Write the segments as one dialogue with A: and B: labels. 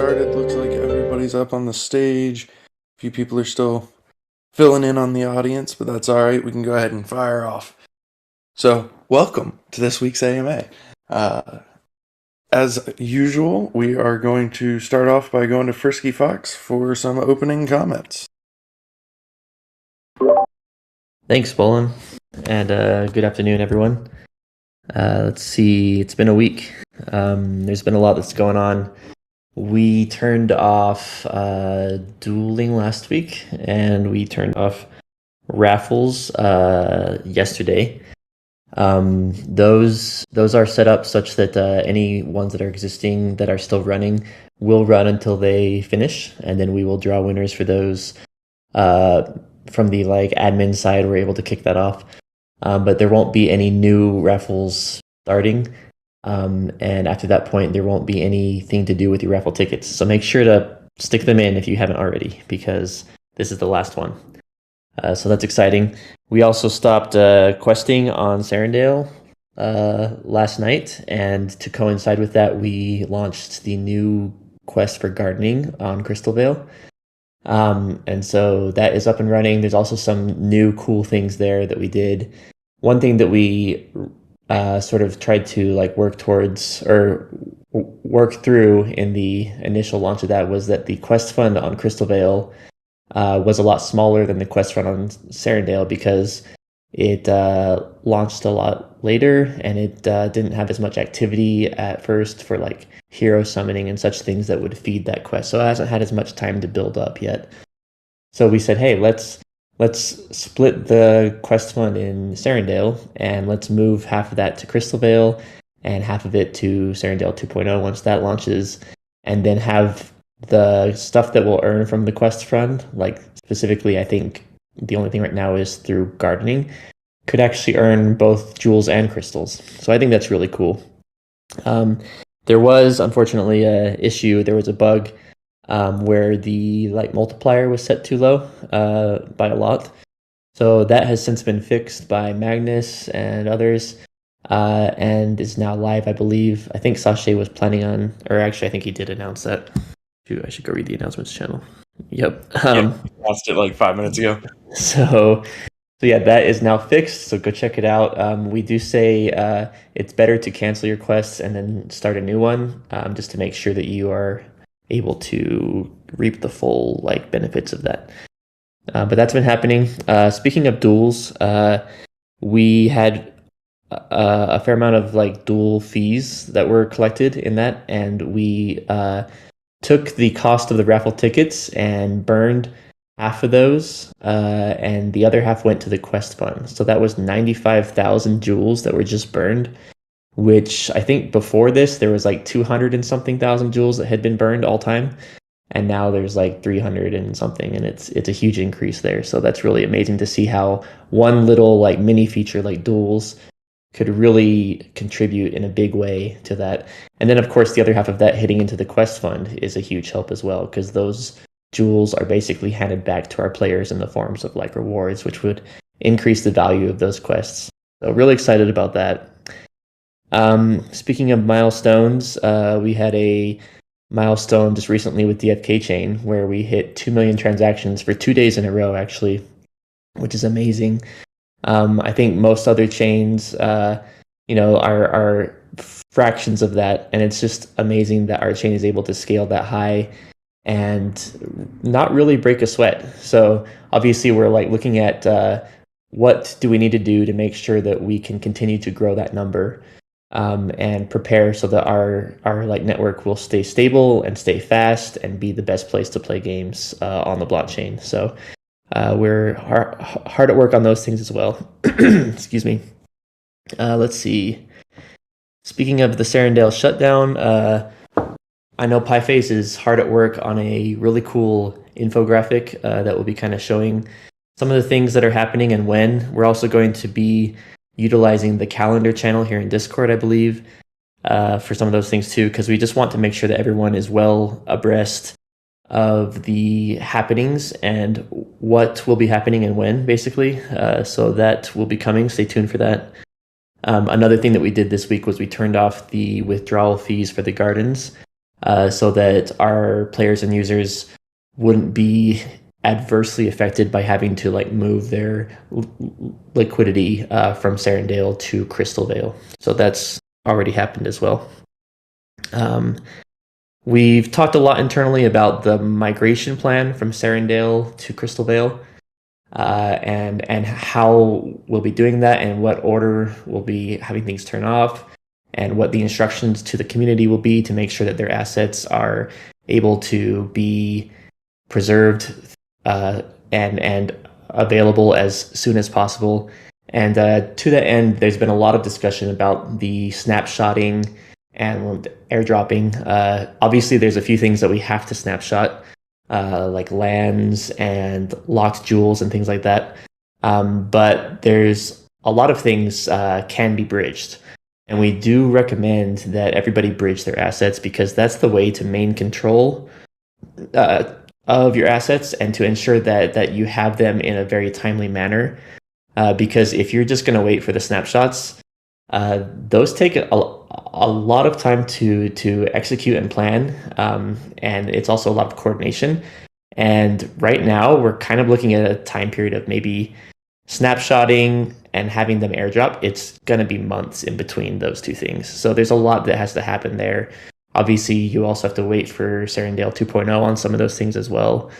A: started. Looks like everybody's up on the stage. A few people are still filling in on the audience, but that's all right. We can go ahead and fire off. So, welcome to this week's AMA. As usual, we are going to start off by going to Frisky Fox for some opening comments.
B: Thanks, Bolin, and good afternoon, everyone. Let's see, it's been a week. There's been a lot that's going on. We turned off dueling last week, and we turned off raffles yesterday. Those are set up such that any ones that are existing that are still running will run until they finish, and then we will draw winners for those. From the admin side, we're able to kick that off, but there won't be any new raffles starting. And after that point, there won't be anything to do with your raffle tickets. So make sure to stick them in if you haven't already, because this is the last one. So that's exciting. We also stopped questing on Serendale last night, and to coincide with that, we launched the new quest for gardening on Crystal Vale. And so that is up and running. There's also some new cool things there that we did. One thing that we sort of tried to work towards or work through in the initial launch of that was that the quest fund on Crystal Vale was a lot smaller than the quest fund on Serendale, because it launched a lot later, and it didn't have as much activity at first for hero summoning and such things that would feed that quest. So it hasn't had as much time to build up yet. So we said, hey, let's split the quest fund in Serendale, and let's move half of that to Crystal Vale and half of it to Serendale 2.0 once that launches, and then have the stuff that we'll earn from the quest fund, specifically, I think the only thing right now is through gardening, could actually earn both jewels and crystals. So I think that's really cool. There was, unfortunately, a issue. There was a bug where the multiplier was set too low by a lot. So that has since been fixed by Magnus and others, and is now live, I believe. I think Sachet was planning on, or actually I think he did announce that. I should go read the announcements channel. Yep.
A: Announced it 5 minutes ago.
B: So yeah, that is now fixed. So go check it out. We do say it's better to cancel your quests and then start a new one, just to make sure that you are able to reap the full benefits of that. But that's been happening. Speaking of duels, we had a fair amount of duel fees that were collected in that, and we took the cost of the raffle tickets and burned half of those, and the other half went to the quest fund. So that was 95,000 jewels that were just burned, which I think before this there was 200 and something thousand jewels that had been burned all time, and now there's 300 and something, and it's a huge increase there. So that's really amazing to see how one little mini feature like duels could really contribute in a big way to that. And then of course the other half of that hitting into the quest fund is a huge help as well, because those jewels are basically handed back to our players in the forms of rewards, which would increase the value of those quests. So really excited about that. Speaking of milestones, we had a milestone just recently with DFK Chain where we hit 2 million transactions for 2 days in a row, actually, which is amazing. I think most other chains, are fractions of that, and it's just amazing that our chain is able to scale that high and not really break a sweat. So obviously we're looking at what do we need to do to make sure that we can continue to grow that number, and prepare so that our network will stay stable and stay fast and be the best place to play games on the blockchain. So we're hard at work on those things as well. Excuse me. Let's see. Speaking of the Serendale shutdown, I know Pieface is hard at work on a really cool infographic that will be kind of showing some of the things that are happening and when. We're also going to be utilizing the calendar channel here in Discord, I believe, for some of those things too, because we just want to make sure that everyone is well abreast of the happenings and what will be happening and when, basically. So that will be coming. Stay tuned for that. Another thing that we did this week was we turned off the withdrawal fees for the gardens. so that our players and users wouldn't be adversely affected by having to like move their liquidity from Serendale to Crystal Vale. So that's already happened as well. We've talked a lot internally about the migration plan from Serendale to Crystal Vale, and how we'll be doing that, and what order we'll be having things turn off, and what the instructions to the community will be to make sure that their assets are able to be preserved and available as soon as possible. And to that end, there's been a lot of discussion about the snapshotting and airdropping. Obviously, there's a few things that we have to snapshot, like lands and locked jewels and things like that. But there's a lot of things can be bridged. And we do recommend that everybody bridge their assets, because that's the way to maintain control of your assets and to ensure that you have them in a very timely manner. Because if you're just going to wait for the snapshots, those take a lot of time to execute and plan, and it's also a lot of coordination. And right now, we're kind of looking at a time period of maybe snapshotting and having them airdrop. It's going to be months in between those two things. So there's a lot that has to happen there. Obviously, you also have to wait for Serendale 2.0 on some of those things as well.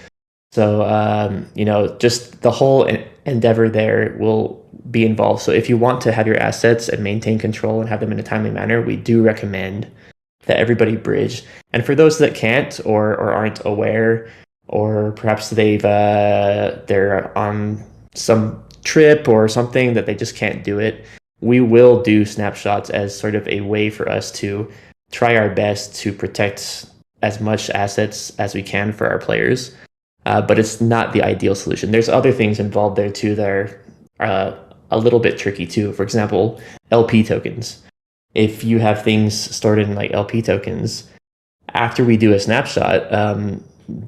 B: So, just the whole endeavor there will be involved. So if you want to have your assets and maintain control and have them in a timely manner, we do recommend that everybody bridge. And for those that can't or aren't aware, or perhaps they're on some trip or something that they just can't do it, we will do snapshots as sort of a way for us to try our best to protect as much assets as we can for our players. But it's not the ideal solution. There's other things involved there too that are a little bit tricky too. For example, LP tokens. If you have things stored in like LP tokens, after we do a snapshot,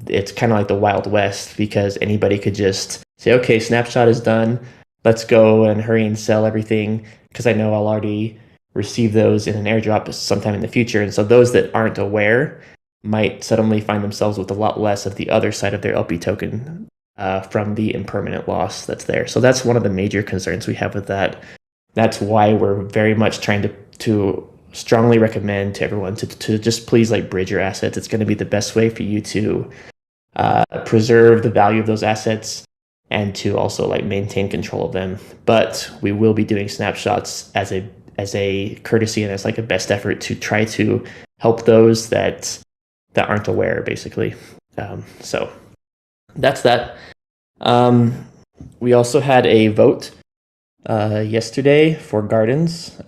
B: it's kind of like the Wild West, because anybody could just say, okay, snapshot is done. Let's go and hurry and sell everything, because I know I'll already receive those in an airdrop sometime in the future. And so those that aren't aware might suddenly find themselves with a lot less of the other side of their LP token from the impermanent loss that's there. So that's one of the major concerns we have with that. That's why we're very much trying to strongly recommend to everyone to just please like bridge your assets. It's going to be the best way for you to preserve the value of those assets and to also like maintain control of them. But we will be doing snapshots as a courtesy and as like a best effort to try to help those that aren't aware, basically. So that's that. We also had a vote yesterday for gardens.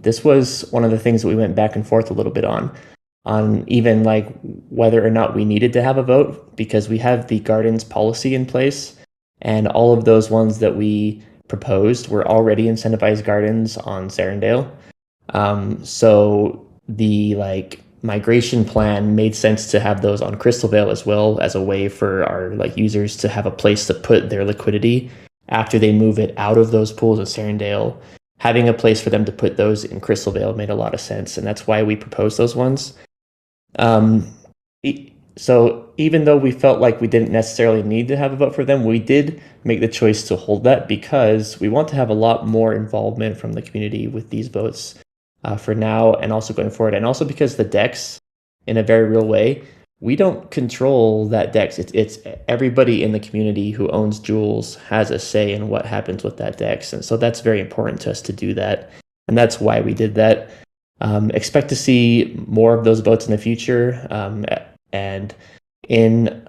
B: This was one of the things that we went back and forth a little bit on even like whether or not we needed to have a vote, because we have the gardens policy in place, and all of those ones that we proposed were already incentivized gardens on Serendale. So the like migration plan made sense to have those on Crystal Vale as well, as a way for our like users to have a place to put their liquidity after they move it out of those pools of Serendale. Having a place for them to put those in Crystal Vale made a lot of sense, and that's why we proposed those ones. So even though we felt like we didn't necessarily need to have a vote for them, we did make the choice to hold that, because we want to have a lot more involvement from the community with these votes for now and also going forward. And also because the DEX, in a very real way, we don't control that DEX. It's everybody in the community who owns jewels has a say in what happens with that DEX. And so that's very important to us to do that. And that's why we did that. Expect to see more of those votes in the future. And in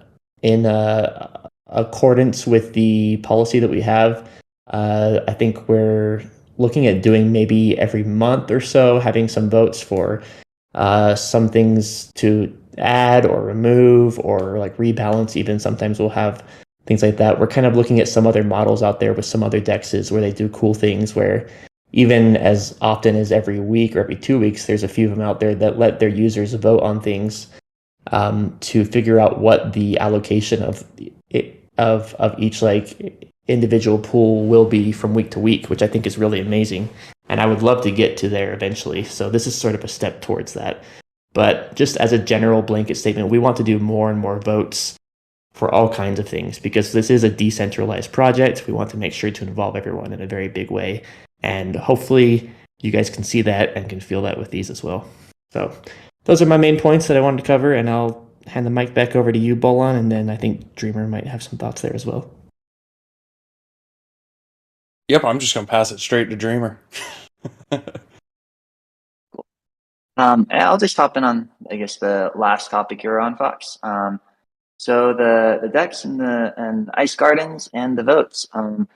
B: accordance with the policy that we have, I think we're looking at doing maybe every month or so, having some votes for some things to add or remove or like rebalance. Even sometimes we'll have things like that. We're kind of looking at some other models out there with some other dexes where they do cool things, where even as often as every week or every 2 weeks, there's a few of them out there that let their users vote on things to figure out what the allocation of each like individual pool will be from week to week, which I think is really amazing. And I would love to get to there eventually. So this is sort of a step towards that. But just as a general blanket statement, we want to do more and more votes for all kinds of things because this is a decentralized project. We want to make sure to involve everyone in a very big way. And hopefully you guys can see that and can feel that with these as well. So those are my main points that I wanted to cover, and I'll hand the mic back over to you, Bolon, and then I think Dreamer might have some thoughts there as well.
A: Yep, I'm just going to pass it straight to Dreamer.
C: I'll just hop in on, I guess, the last topic you're on, Fox. So the DEX and Ice Gardens and the votes. So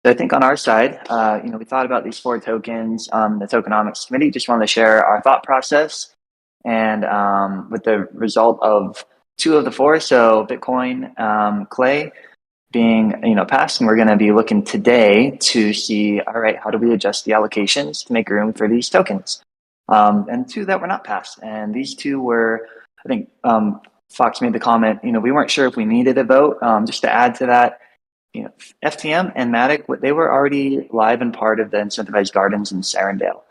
C: I think on our side, we thought about these 4 tokens. The Tokenomics Committee just wanted to share our thought process, and with the result of 2 of the 4, so Bitcoin, Clay being passed, and we're going to be looking today to see, all right, how do we adjust the allocations to make room for these tokens? And 2 that were not passed, and these 2 were, I think, Fox made the comment, we weren't sure if we needed a vote. Just to add to that, FTM and Matic, they were already live and part of the incentivized gardens in Serendale.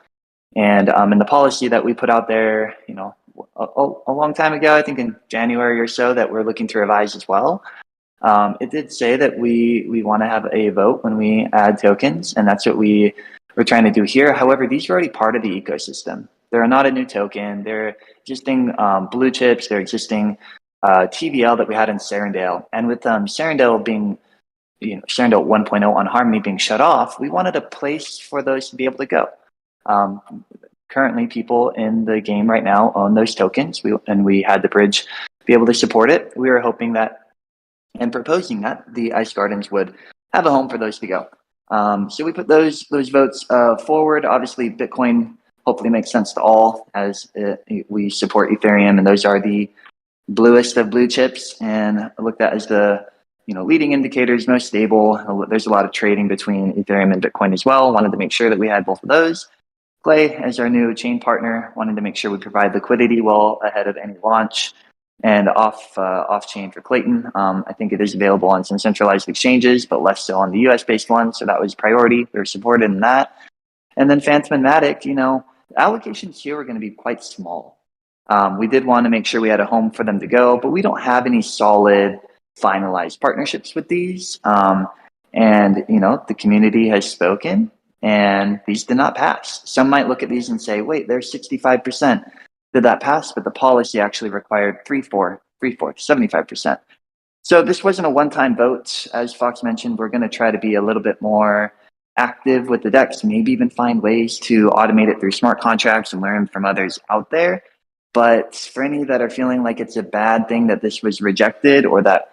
C: And in the policy that we put out there, a long time ago, I think in January or so, that we're looking to revise as well. It did say that we want to have a vote when we add tokens, and that's what we're trying to do here. However, these are already part of the ecosystem. They're not a new token. They're existing blue chips. They're existing TVL that we had in Serendale. And with Serendale being, Serendale 1.0 on Harmony being shut off, we wanted a place for those to be able to go. Currently, people in the game right now own those tokens, and we had the bridge be able to support it. We were hoping that and proposing that the Ice Gardens would have a home for those to go. So we put those votes forward. Obviously, Bitcoin hopefully makes sense to all, as we support Ethereum, and those are the bluest of blue chips, and looked at as the leading indicators, most stable. There's a lot of trading between Ethereum and Bitcoin as well. Wanted to make sure that we had both of those. Clay, as our new chain partner, wanted to make sure we provide liquidity well ahead of any launch, and off chain for Clayton. I think it is available on some centralized exchanges, but less so on the US based ones. So that was priority. We were supported in that. And then Phantom and Matic, allocations here are going to be quite small. We did want to make sure we had a home for them to go, but we don't have any solid finalized partnerships with these. And the community has spoken, and these did not pass. Some might look at these and say, wait, there's 65%. Did that pass? But the policy actually required 75%. So this wasn't a one-time vote. As Fox mentioned, we're going to try to be a little bit more active with the DEX, maybe even find ways to automate it through smart contracts and learn from others out there. But for any that are feeling like it's a bad thing that this was rejected, or that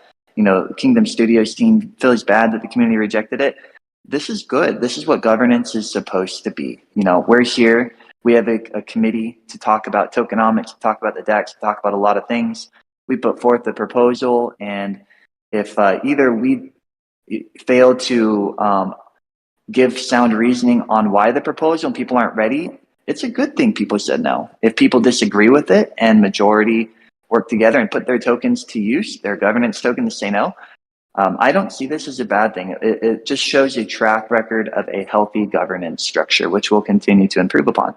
C: Kingdom Studios team feels bad that the community rejected it, this is good. This is what governance is supposed to be. We're here. We have a committee to talk about tokenomics, to talk about the DEX, to talk about a lot of things. We put forth the proposal, and if either we fail to give sound reasoning on why the proposal and people aren't ready, it's a good thing people said no. If people disagree with it and majority work together and put their tokens to use, their governance token, to say no, I don't see this as a bad thing. It just shows a track record of a healthy governance structure, which we'll continue to improve upon.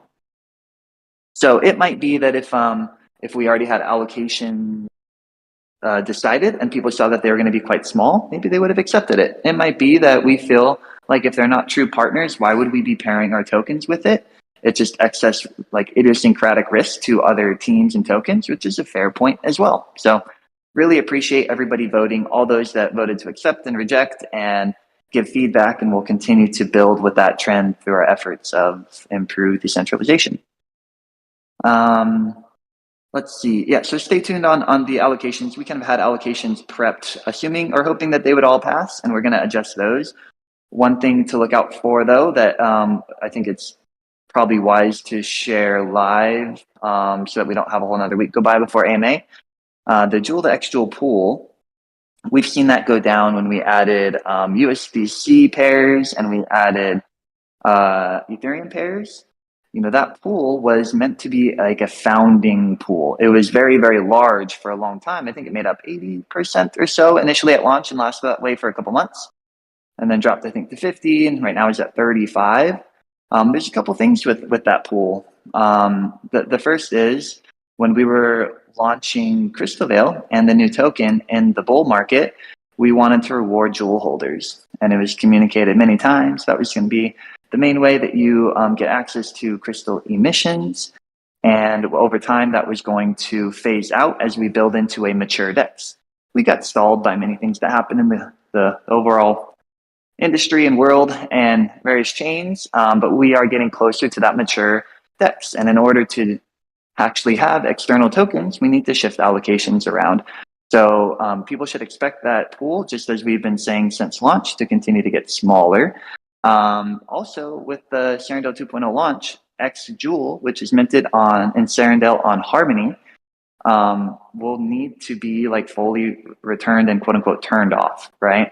C: So it might be that if we already had allocation decided and people saw that they were going to be quite small, maybe they would have accepted it. It might be that we feel like if they're not true partners, why would we be pairing our tokens with it? It's just excess, idiosyncratic risk to other teams and tokens, which is a fair point as well. So really appreciate everybody voting, all those that voted to accept and reject, and give feedback, and we'll continue to build with that trend through our efforts of improved decentralization. Let's see. Yeah, so stay tuned on the allocations. We kind of had allocations prepped, assuming or hoping that they would all pass, and we're going to adjust those. One thing to look out for, though, that I think it's probably wise to share live, so that we don't have a whole another week go by before AMA. The Joule to XJoule pool, we've seen that go down when we added USDC pairs and we added Ethereum pairs. That pool was meant to be like a founding pool. It was very, very large for a long time. I think it made up 80% or so initially at launch, and lasted that way for a couple months, and then dropped, I think, to 50, and right now is at 35. There's a couple things with that pool. The first is when we were launching Crystalvale and the new token in the bull market, we wanted to reward jewel holders. And it was communicated many times that was going to be the main way that you get access to crystal emissions. And over time, that was going to phase out as we build into a mature DEX. We got stalled by many things that happened in the overall industry and world and various chains, but we are getting closer to that mature DEX. And in order to actually have external tokens, we need to shift allocations around. So people should expect that pool, just as we've been saying since launch, to continue to get smaller. Also, with the Serendale 2.0 launch, X Jewel, which is minted in Serendale on Harmony, will need to be like fully returned and quote unquote turned off, right?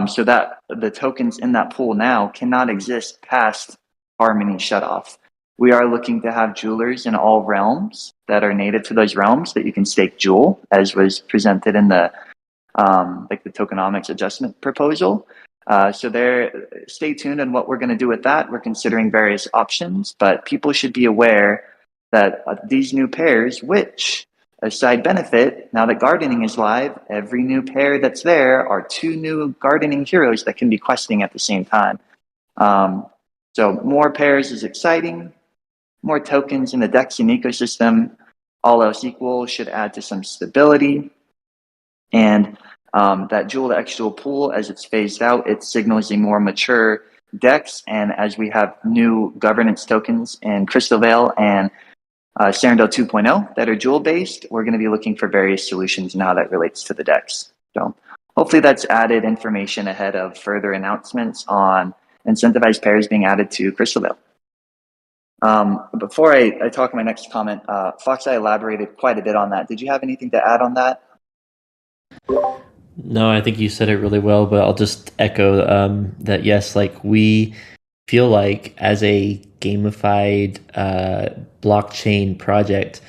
C: So that the tokens in that pool now cannot exist past Harmony shutoff. We are looking to have jewelers in all realms that are native to those realms that you can stake jewel, as was presented in the the tokenomics adjustment proposal. So stay tuned on what we're going to do with that. We're considering various options, but people should be aware that these new pairs, which a side benefit, now that gardening is live, every new pair that's there are 2 new gardening heroes that can be questing at the same time. So more pairs is exciting. More tokens in the DEX and ecosystem, all else equal, should add to some stability. And that Jewel to X Jewel pool, as it's phased out, it signals a more mature DEX. And as we have new governance tokens in Crystalvale and Serendale 2.0 that are Jewel based, we're going to be looking for various solutions and how that relates to the DEX. So hopefully that's added information ahead of further announcements on incentivized pairs being added to Crystalvale. Before I talk my next comment, Fox, I elaborated quite a bit on that. Did you have anything to add on that?
B: No, I think you said it really well, but I'll just echo that yes, like we feel like as a gamified blockchain project,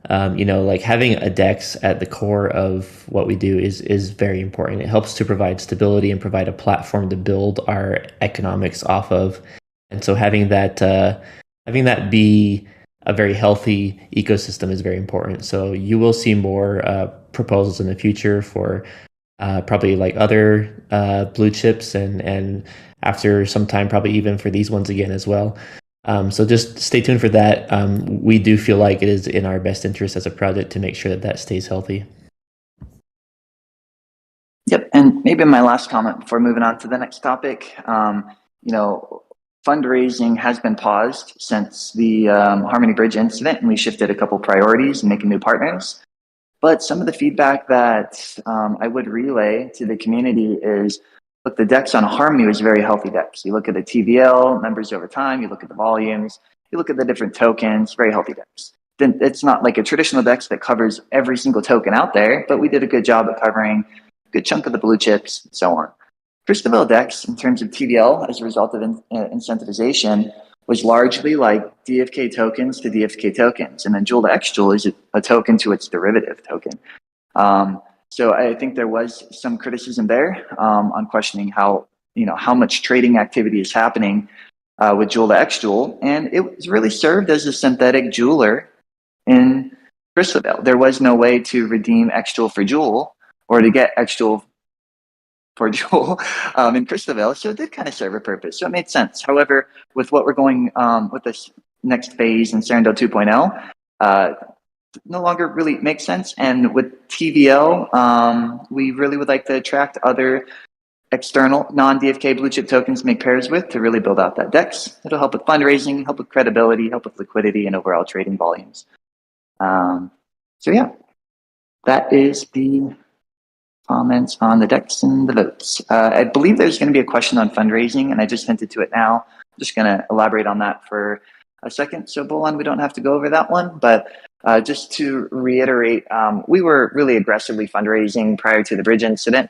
B: like having a DEX at the core of what we do is very important. It helps to provide stability and provide a platform to build our economics off of. And so having that be a very healthy ecosystem is very important. So you will see more proposals in the future for probably like other blue chips and after some time, probably even for these ones again as well. So just stay tuned for that. We do feel like it is in our best interest as a project to make sure that stays healthy.
C: Yep, and maybe my last comment before moving on to the next topic. Fundraising has been paused since the Harmony Bridge incident, and we shifted a couple priorities and making new partners. But some of the feedback that I would relay to the community is, look, the DEX on Harmony was a very healthy DEX. You look at the TVL numbers over time, you look at the volumes, you look at the different tokens, very healthy DEX. Then it's not like a traditional DEX that covers every single token out there, but we did a good job at covering a good chunk of the blue chips and so on. Crystalvale DEX, in terms of TVL, as a result of incentivization, was largely like DFK tokens to DFK tokens. And then Jewel to X Jewel is a token to its derivative token. So I think there was some criticism there on questioning how much trading activity is happening with Jewel to X Jewel. And it was really served as a synthetic jeweler in Crystalvale. There was no way to redeem X Jewel for Jewel or to get X Jewel for Jewel in Crystalvale, so it did kind of serve a purpose. So it made sense. However, with what we're going with this next phase in Serendale 2.0, no longer really makes sense. And with TVL, we really would like to attract other external non-DFK blue chip tokens to make pairs with to really build out that DEX. It'll help with fundraising, help with credibility, help with liquidity, and overall trading volumes. So yeah, that is the comments on the DEX and the votes. I believe there's going to be a question on fundraising, and I just hinted to it now. I'm just going to elaborate on that for a second. So, Bolan, we don't have to go over that one, but just to reiterate, we were really aggressively fundraising prior to the bridge incident,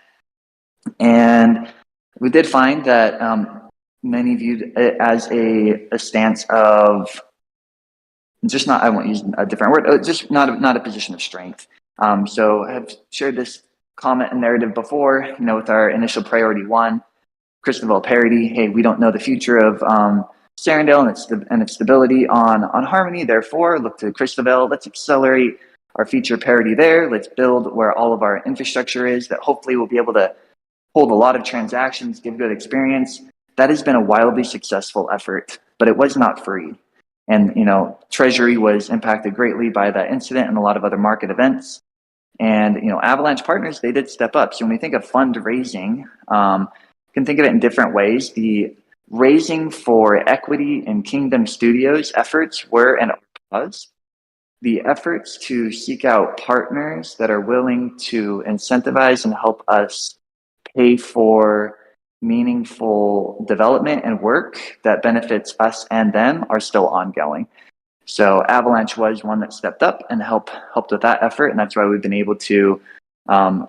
C: and we did find that many viewed it as a stance of just not, I won't use a different word, just not a position of strength. So I've shared this comment and narrative before, with our initial priority 1, Crystalvale parity. Hey, we don't know the future of Serendale and its stability on Harmony. Therefore, look to Christabel. Let's accelerate our feature parity there. Let's build where all of our infrastructure is that hopefully we'll be able to hold a lot of transactions, give good experience. That has been a wildly successful effort, but it was not free. And, Treasury was impacted greatly by that incident and a lot of other market events. And, Avalanche partners, they did step up. So when we think of fundraising, you can think of it in different ways. The raising for equity in Kingdom Studios efforts were and was. The efforts to seek out partners that are willing to incentivize and help us pay for meaningful development and work that benefits us and them are still ongoing. So Avalanche was one that stepped up and helped with that effort, and that's why we've been able to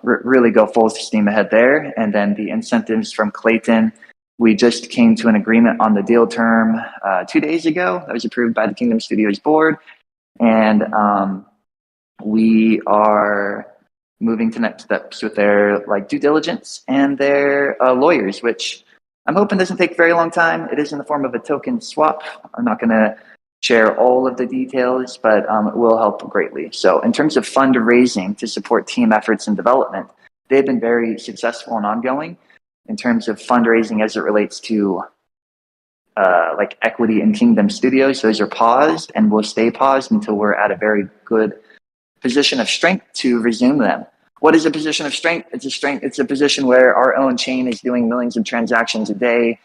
C: really go full steam ahead there. And then the incentives from Clayton, we just came to an agreement on the deal term 2 days ago. That was approved by the Kingdom Studios board, and we are moving to next steps with their due diligence and their lawyers, which I'm hoping doesn't take a very long time. It is in the form of a token swap. I'm not going to share all of the details, but it will help greatly. So in terms of fundraising to support team efforts and development, they've been very successful and ongoing. In terms of fundraising as it relates to equity in Kingdom Studios, those are paused and will stay paused until we're at a very good position of strength to resume them. What is a position of strength? It's a position where our own chain is doing millions of transactions a day.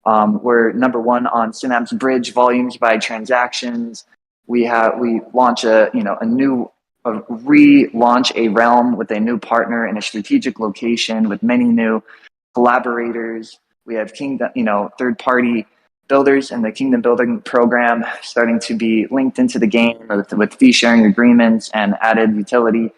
C: We're number one on Synapse Bridge volumes by transactions. We launch relaunch a realm with a new partner in a strategic location with many new collaborators. We have Kingdom, third-party builders in the Kingdom Building program starting to be linked into the game with fee-sharing agreements and added utility.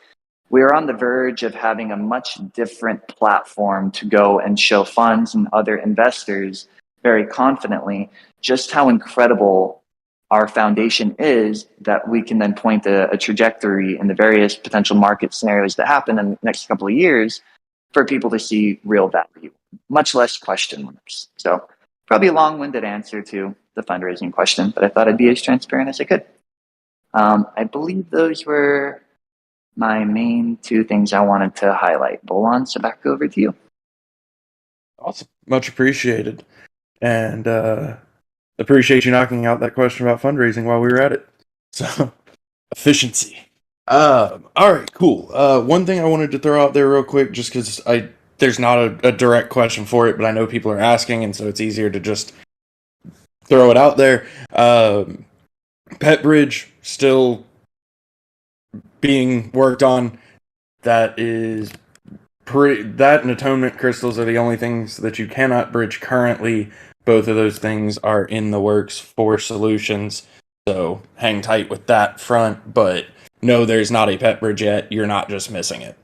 C: We are on the verge of having a much different platform to go and show funds and other investors very confidently just how incredible our foundation is, that we can then point a trajectory in the various potential market scenarios that happen in the next couple of years for people to see real value, much less question marks. So probably a long-winded answer to the fundraising question, but I thought I'd be as transparent as I could. I believe those were my main two things I wanted to highlight. Bolan, so back over to you.
A: Awesome. Much appreciated. And appreciate you knocking out that question about fundraising while we were at it. So, efficiency. All right, cool. One thing I wanted to throw out there real quick, just because there's not a direct question for it, but I know people are asking, and so it's easier to just throw it out there. Pet Bridge still being worked on. That is that and atonement crystals are the only things that you cannot bridge currently. Both of those things are in the works for solutions, so hang tight with that front. But no, there's not a pet bridge yet. You're not just missing it.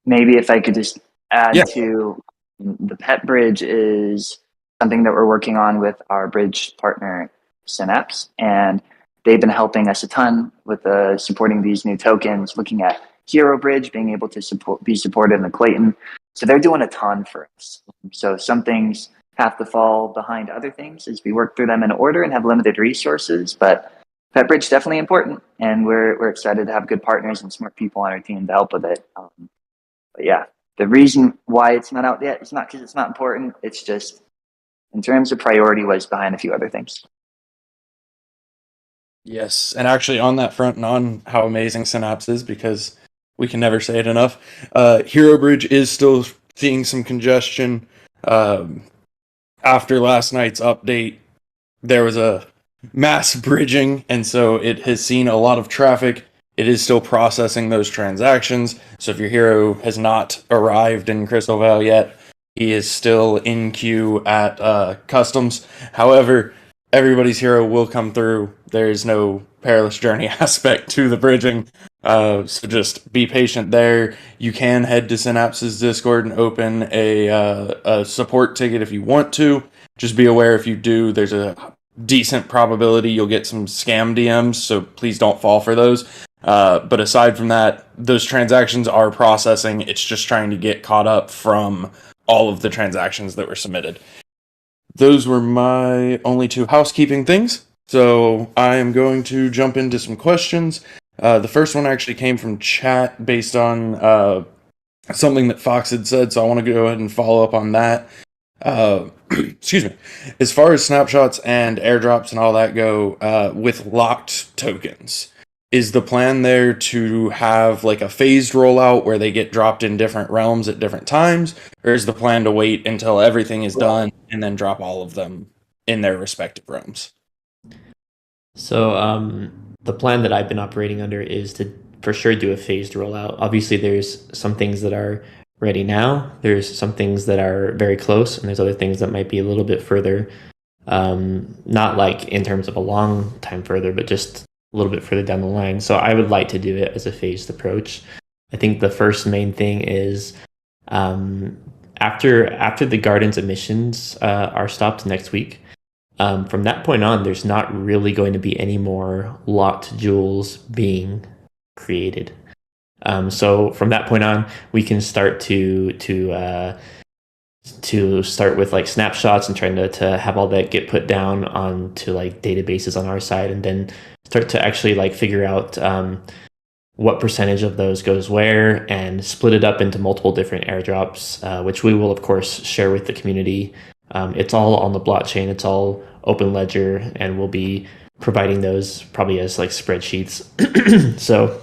C: Maybe if I could just add to the pet bridge is something that we're working on with our bridge partner Synapse, and they've been helping us a ton with supporting these new tokens, looking at Hero Bridge being able to be supported in the Clayton. So they're doing a ton for us. So some things have to fall behind other things as we work through them in order and have limited resources. But Pet Bridge definitely important, and we're excited to have good partners and smart people on our team to help with it. But yeah, the reason why it's not out yet is not because it's not important. It's just in terms of priority was behind a few other things.
A: Yes, and actually on that front and on how amazing Synapse is, because we can never say it enough, Hero Bridge is still seeing some congestion. After last night's update, there was a mass bridging, and so it has seen a lot of traffic. It is still processing those transactions, so if your hero has not arrived in Crystal Vale yet, he is still in queue at customs. However, everybody's hero will come through. There is no perilous journey aspect to the bridging, so just be patient there. You can head to Synapse's Discord and open a support ticket if you want to. Just be aware, if you do, there's a decent probability you'll get some scam DMs, so please don't fall for those. But aside from that, those transactions are processing. It's just trying to get caught up from all of the transactions that were submitted. those were my only two housekeeping things. So I am going to jump into some questions. The first one actually came from chat based on something that Fox had said, so I want to go ahead and follow up on that. Excuse me. As far as snapshots and airdrops and all that go, with locked tokens, is the plan there to have like a phased rollout where they get dropped in different realms at different times, or is the plan to wait until everything is done and then drop all of them in their respective realms?
B: So the plan that I've been operating under is to for sure do a phased rollout. Obviously, there's some things that are ready now. There's some things that are very close, and there's other things that might be a little bit further. Not like in terms of a long time further, but just a little bit further down the line. So I would like to do it as a phased approach. I think the first main thing is after the garden's emissions are stopped next week. From that point on, there's not really going to be any more locked jewels being created. So from that point on, we can start to start with like snapshots and trying to have all that get put down onto like databases on our side, and then start to actually like figure out what percentage of those goes where and split it up into multiple different airdrops, which we will of course share with the community. It's all on the blockchain. It's all open ledger, and we'll be providing those probably as like spreadsheets. So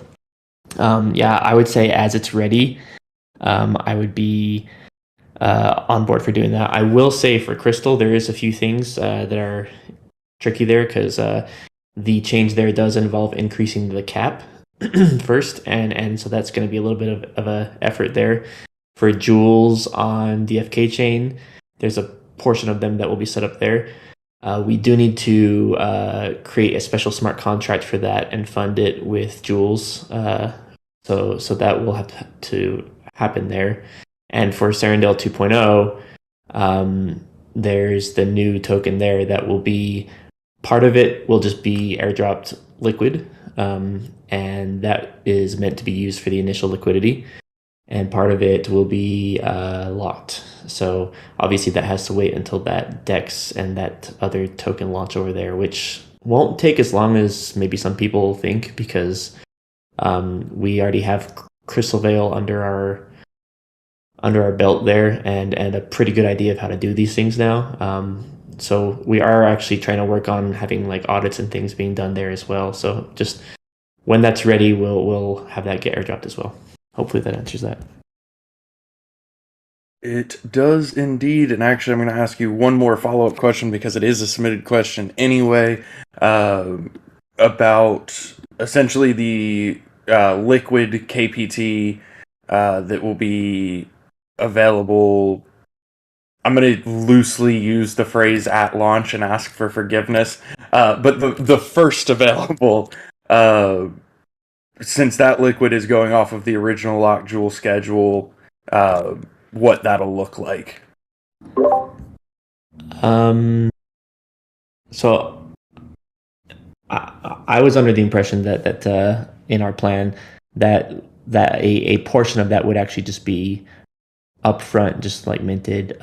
B: yeah, I would say as it's ready, I would be on board for doing that. I will say for Crystal, there is a few things that are tricky there because the change there does involve increasing the cap first, and so that's going to be a little bit of a effort there. For jewels on the FK chain, there's a portion of them that will be set up there. We do need to create a special smart contract for that and fund it with jewels. So that will have to happen there. And for Serendale 2.0, there's the new token there that will be part of it will just be airdropped liquid, and that is meant to be used for the initial liquidity. And part of it will be locked. So obviously that has to wait until that DEX and that other token launch over there, which won't take as long as maybe some people think, because we already have Crystal Veil under our belt there, and a pretty good idea of how to do these things now. So we are actually trying to work on having like audits and things being done there as well. So just when that's ready, we'll have that get airdropped as well. Hopefully that answers that.
A: It does indeed, and actually I'm going to ask you one more follow-up question because it is a submitted question anyway, about essentially the liquid KPT that will be available. I'm going to loosely use the phrase at launch and ask for forgiveness, but the first available, since that liquid is going off of the original lock jewel schedule, what that'll look like.
B: So I was under the impression that in our plan that a portion of that would actually just be upfront, just like minted,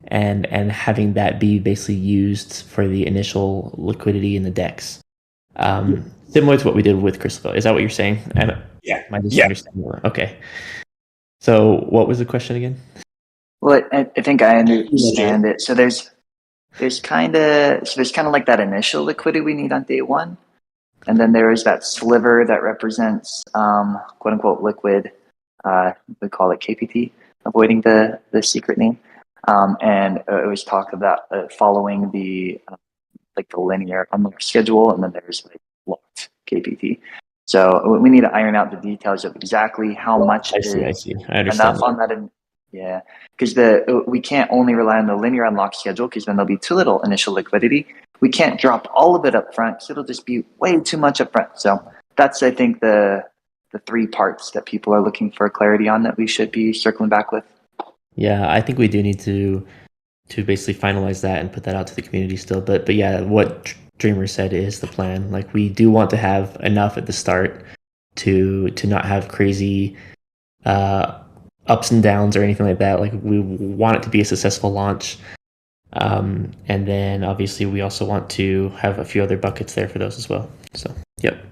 B: and having that be basically used for the initial liquidity in the DEX. Similar to what we did with Crystal. Is that what you're saying?
A: Yeah.
B: Am I just understanding more? Okay. So what was the question again?
C: Well, I think I understand it. So there's kind of like that initial liquidity we need on day one, and then there is that sliver that represents quote unquote liquid. We call it KPT, avoiding the secret name. And it was talk about following the like the linear unlock schedule, and then there's like locked KPT. So we need to iron out the details of exactly how much
B: I see. I understand
C: enough on that. Yeah, because we can't only rely on the linear unlock schedule, because then there'll be too little initial liquidity. We can't drop all of it up front, because it'll just be way too much up front. So that's, I think, the three parts that people are looking for clarity on that we should be circling back with.
B: Yeah, I think we do need to basically finalize that and put that out to the community still. But yeah, what Dreamer said is the plan. Like, we do want to have enough at the start to not have crazy ups and downs or anything like that. Like, we want it to be a successful launch. And then obviously we also want to have a few other buckets there for those as well. So, yep.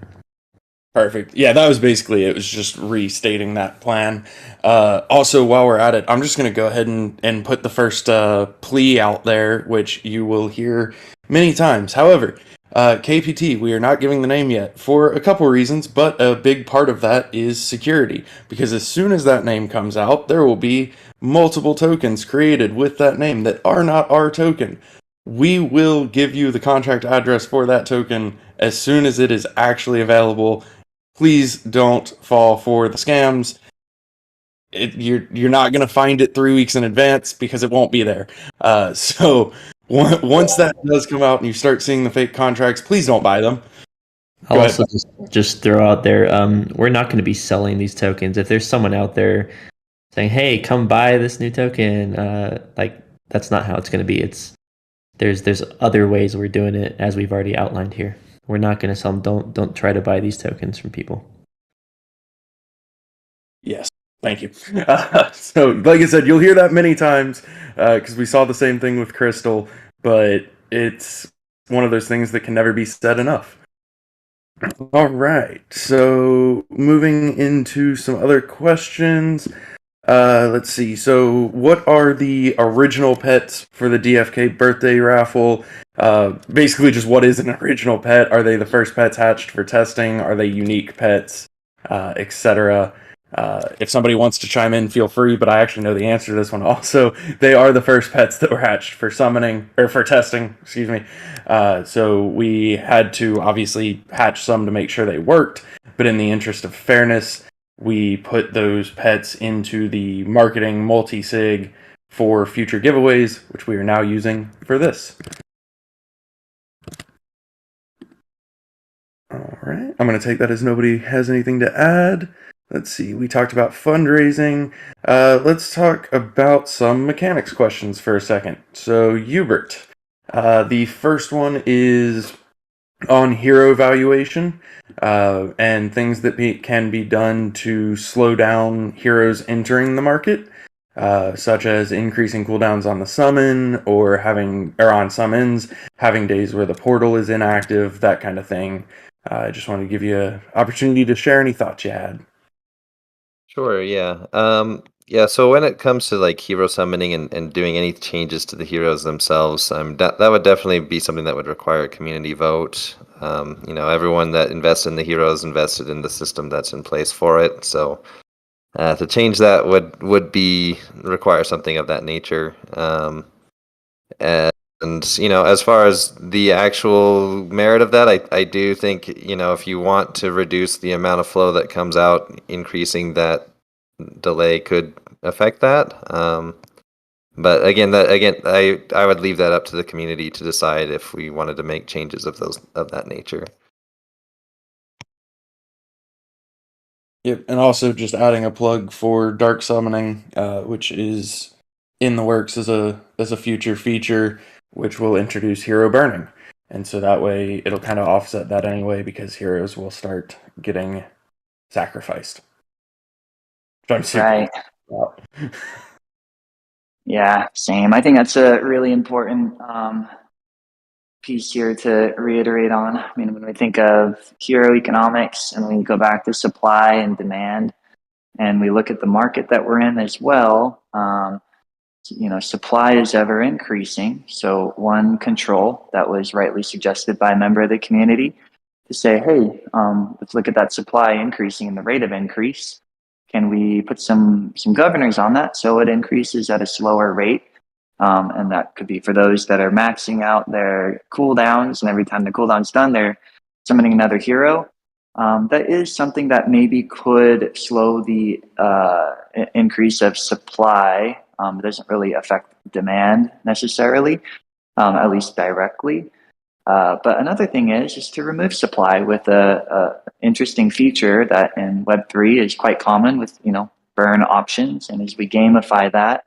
A: Perfect. Yeah, that was basically it. It was just restating that plan. Also, while we're at it, I'm just going to go ahead and put the first plea out there, which you will hear many times. However, KPT, we are not giving the name yet for a couple reasons, but a big part of that is security. Because as soon as that name comes out, there will be multiple tokens created with that name that are not our token. We will give you the contract address for that token as soon as it is actually available. Please don't fall for the scams. You're not going to find it 3 weeks in advance because it won't be there. So once that does come out and you start seeing the fake contracts, please don't buy them.
B: I'll
A: Go ahead.
B: also just throw out there, we're not going to be selling these tokens. If there's someone out there saying, "Hey, come buy this new token," like that's not how it's going to be. There's other ways we're doing it, as we've already outlined here. We're not going to sell them. Don't try to buy these tokens from people.
A: Yes, thank you. So, like I said, you'll hear that many times because we saw the same thing with Crystal, but it's one of those things that can never be said enough. All right, so moving into some other questions. Let's see. So, what are the original pets for the DFK birthday raffle? Basically, just what is an original pet? Are they the first pets hatched for testing? Are they unique pets, etc.? If somebody wants to chime in, feel free. But I actually know the answer to this one. Also, they are the first pets that were hatched for summoning or for testing. Excuse me. So we had to obviously hatch some to make sure they worked. But in the interest of fairness, we put those pets into the marketing multi-sig for future giveaways, which we are now using for this. All right, I'm going to take that as nobody has anything to add. Let's see, we talked about fundraising. Let's talk about some mechanics questions for a second. So, Hubert, the first one is on hero valuation and things that can be done to slow down heroes entering the market, such as increasing cooldowns on the summon or on summons, having days where the portal is inactive, that kind of thing. I just wanted to give you an opportunity to share any thoughts you had.
D: Sure, yeah. Yeah, so when it comes to like hero summoning and doing any changes to the heroes themselves, that would definitely be something that would require a community vote. Everyone that invested in the heroes invested in the system that's in place for it. So to change that would be require something of that nature. And as far as the actual merit of that, I do think, if you want to reduce the amount of flow that comes out, increasing that delay could affect that. But again, I would leave that up to the community to decide if we wanted to make changes of that nature.
A: Yep, and also just adding a plug for dark summoning, which is in the works as a future feature, which will introduce hero burning, and so that way it'll kind of offset that anyway because heroes will start getting sacrificed. Which I'm super
C: Right.
A: about.
C: Yeah, same. I think that's a really important piece here to reiterate on. I mean, when we think of hero economics and we go back to supply and demand, and we look at the market that we're in as well, supply is ever increasing. So one control that was rightly suggested by a member of the community to say, hey, let's look at that supply increasing and the rate of increase. Can we put some governors on that so it increases at a slower rate? And that could be for those that are maxing out their cooldowns, and every time the cooldown's done, they're summoning another hero. That is something that maybe could slow the increase of supply. It doesn't really affect demand necessarily, at least directly. But another thing is to remove supply with a interesting feature that in Web3 is quite common with burn options. And as we gamify that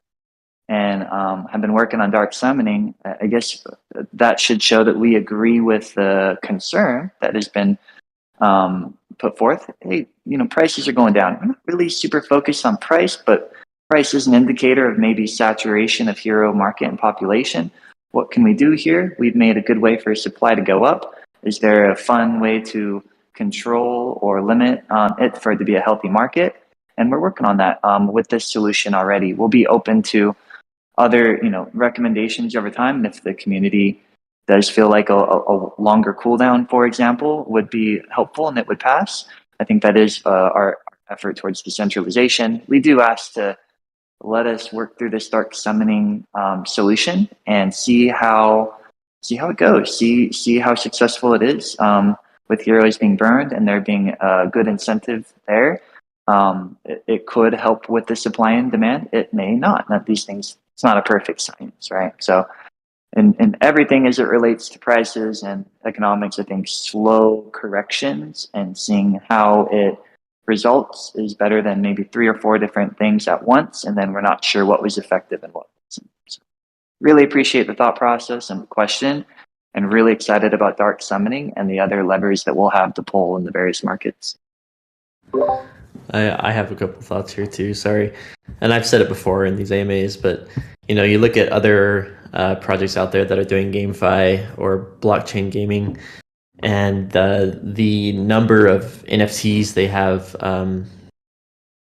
C: and have been working on dark summoning, I guess that should show that we agree with the concern that has been put forth. Hey, prices are going down. We're not really super focused on price, but price is an indicator of maybe saturation of hero market and population. what can we do here? We've made a good way for supply to go up. Is there a fun way to control or limit it for it to be a healthy market? And we're working on that with this solution already. We'll be open to other recommendations over time. And if the community does feel like a longer cooldown, for example, would be helpful and it would pass, I think that is our effort towards decentralization. We do ask to let us work through this dark summoning solution and see how it goes. See how successful it is with heroes being burned and there being a good incentive there. It could help with the supply and demand. It may not. Not these things. It's not a perfect science, right? So, in everything as it relates to prices and economics, I think slow corrections and seeing how it results is better than maybe 3 or 4 different things at once, and then we're not sure what was effective and what wasn't. So really appreciate the thought process and the question, and really excited about dark summoning and the other levers that we'll have to pull in the various markets.
B: I have a couple thoughts here too. Sorry, and I've said it before in these AMAs, but you look at other projects out there that are doing GameFi or blockchain gaming, and the number of NFTs they have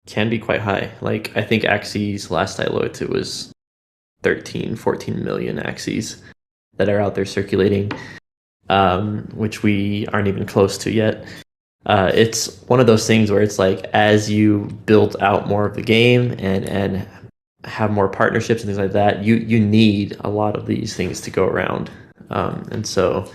B: can be quite high. Like I think Axie's last I looked, it was 14 million Axies that are out there circulating, which we aren't even close to yet. It's one of those things where it's like as you build out more of the game and have more partnerships and things like that, you need a lot of these things to go around, and so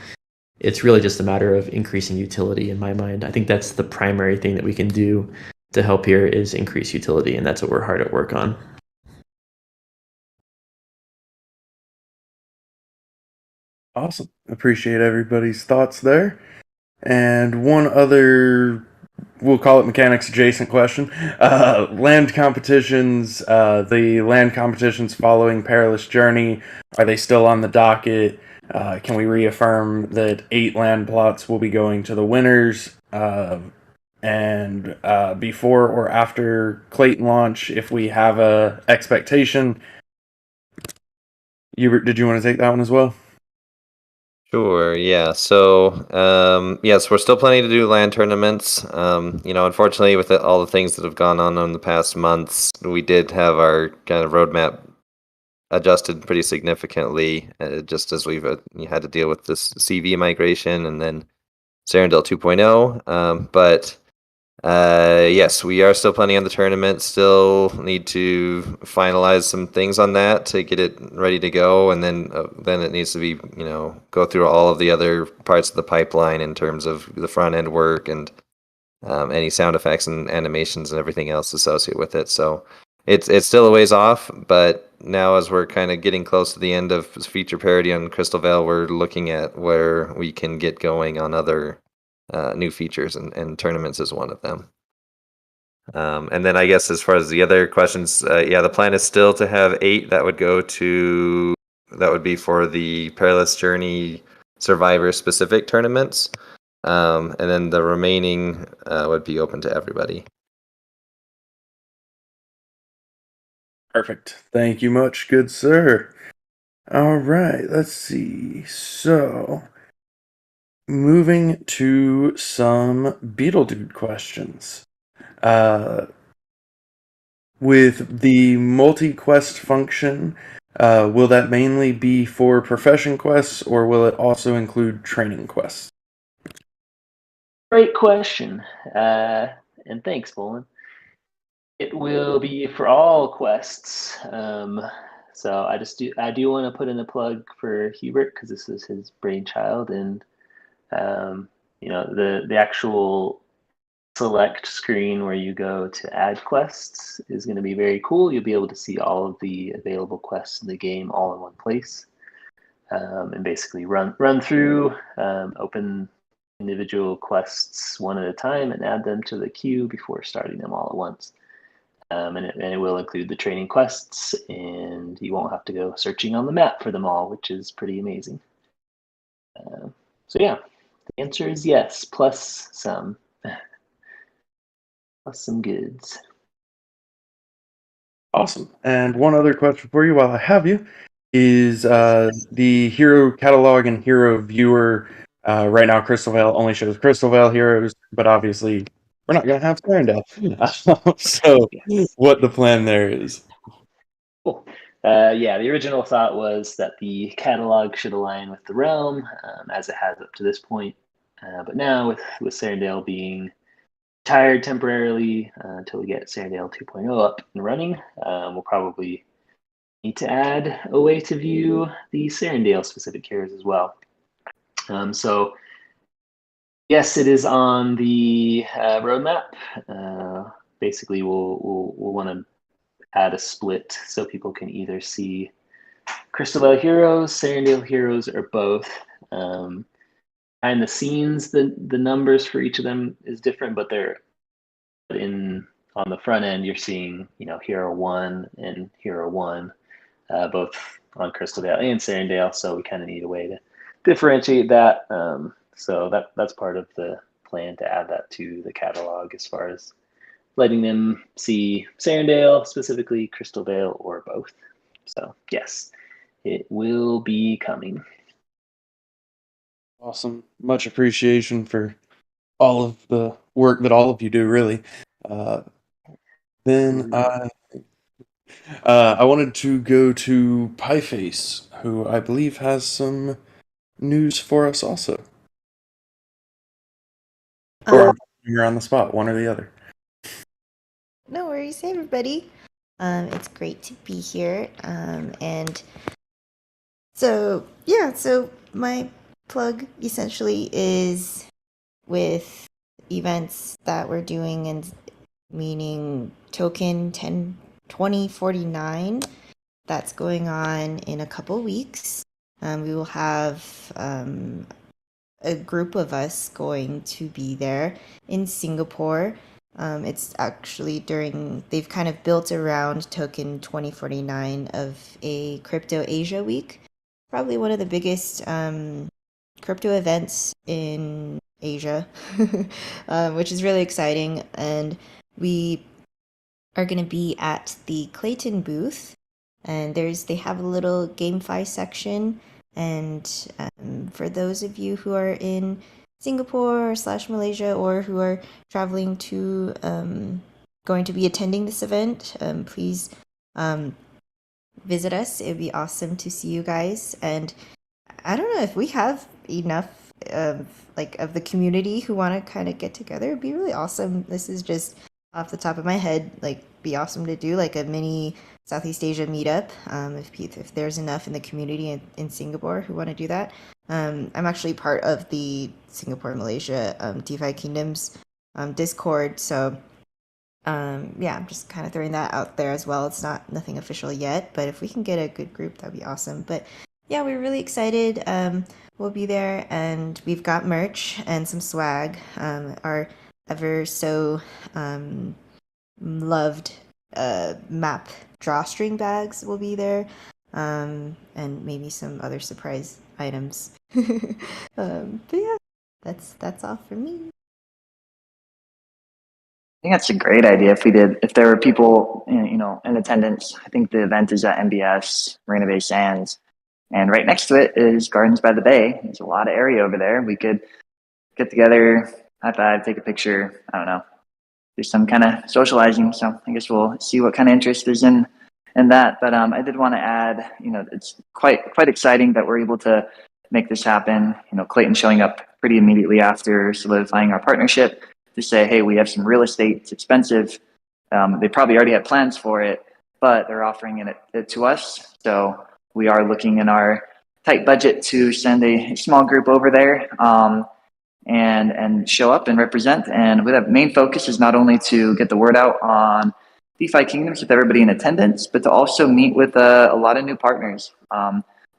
B: it's really just a matter of increasing utility in my mind. I think that's the primary thing that we can do to help here is increase utility, and that's what we're hard at work on.
A: Awesome. Appreciate everybody's thoughts there. And one other, we'll call it mechanics adjacent question. Land competitions, the land competitions following Perilous Journey, are they still on the docket? Can we reaffirm that 8 land plots will be going to the winners? And before or after Clayton launch, if we have a expectation. Hubert, did you want to take that one as well?
D: Sure, yeah. So, yes, we're still planning to do land tournaments. Unfortunately, with all the things that have gone on in the past months, we did have our kind of roadmap adjusted pretty significantly, just as we've had to deal with this CV migration and then Serendale 2.0. But yes, we are still planning on the tournament. Still need to finalize some things on that to get it ready to go, and then it needs to be go through all of the other parts of the pipeline in terms of the front end work and any sound effects and animations and everything else associated with it. So it's still a ways off, but now as we're kind of getting close to the end of feature parity on Crystal Veil, we're looking at where we can get going on other new features, and tournaments is one of them. And then I guess as far as the other questions, the plan is still to have 8 that would be for the Perilous Journey Survivor specific tournaments, and then the remaining would be open to everybody.
A: Perfect. Thank you much, good sir. All right, let's see. So, moving to some Beetledude questions. With the multi-quest function, will that mainly be for profession quests, or will it also include training quests?
B: Great question, and thanks, Bolin. It will be for all quests. So I do want to put in a plug for Hubert because this is his brainchild, and the actual select screen where you go to add quests is going to be very cool. You'll be able to see all of the available quests in the game all in one place, and basically run through, open individual quests one at a time and add them to the queue before starting them all at once. And it will include the training quests, and you won't have to go searching on the map for them all, which is pretty amazing. So yeah, the answer is yes, plus some goods.
A: Awesome. And one other question for you while I have you. is the hero catalog and hero viewer. Right now, Crystal Vale only shows Crystal Vale heroes, but obviously we're not going to have Serendale. So,
E: Yes.
A: what the plan there is?
E: Cool. Yeah, the original thought was that the catalog should align with the realm, as it has up to this point. But now, with Serendale being retired temporarily until we get Serendale 2.0 up and running, we'll probably need to add a way to view the Serendale specific heroes as well. So yes, it is on the roadmap. Basically, we'll want to add a split so people can either see Crystal Vale heroes, Serendale heroes, or both. Behind the scenes, the numbers for each of them is different, but they're on the front end. You're seeing Hero 1 and Hero 1, both on Crystal Vale and Serendale. So we kind of need a way to differentiate that. So that's part of the plan, to add that to the catalog, as far as letting them see Serendale, specifically Crystal Vale, or both. So yes, it will be coming.
A: Awesome. Much appreciation for all of the work that all of you do, really. Then I wanted to go to Pieface, who I believe has some news for us also. Or I'm putting her on the spot, one or the other.
F: No worries, hey everybody. It's great to be here. And so my plug essentially is with events that we're doing, and meaning Token 2049 that's going on in a couple weeks. We will have a group of us going to be there in Singapore. It's actually they've kind of built around Token 2049 of a Crypto Asia Week, probably one of the biggest crypto events in Asia, which is really exciting. And we are going to be at the Clayton booth, and they have a little GameFi section. And for those of you who are in Singapore / Malaysia, or who are traveling to going to be attending this event, please visit us. It'd be awesome to see you guys. And I don't know if we have enough of the community who want to kind of get together. It'd be really awesome. This is just off the top of my head, be awesome to do a mini Southeast Asia meetup, if there's enough in the community in Singapore who want to do that. I'm actually part of the Singapore Malaysia DeFi Kingdoms Discord, so yeah, I'm just kind of throwing that out there as well. It's nothing official yet, but if we can get a good group, that'd be awesome. But yeah, we're really excited. We'll be there, and we've got merch and some swag. Our ever so loved map drawstring bags will be there, and maybe some other surprise items. But yeah, that's all for me.
C: I think that's a great idea. If there were people, in attendance. I think the event is at MBS, Marina Bay Sands, and right next to it is Gardens by the Bay. There's a lot of area over there. We could get together, high five, take a picture. I don't know, do some kind of socializing. So I guess we'll see what kind of interest is in that. But I did want to add, it's quite exciting that we're able to make this happen. Clayton showing up pretty immediately after solidifying our partnership to say, hey, we have some real estate. It's expensive. They probably already had plans for it, but they're offering it to us. So we are looking in our tight budget to send a small group over there and show up and represent. And with that, main focus is not only to get the word out on DeFi Kingdoms with everybody in attendance, but to also meet with a lot of new partners,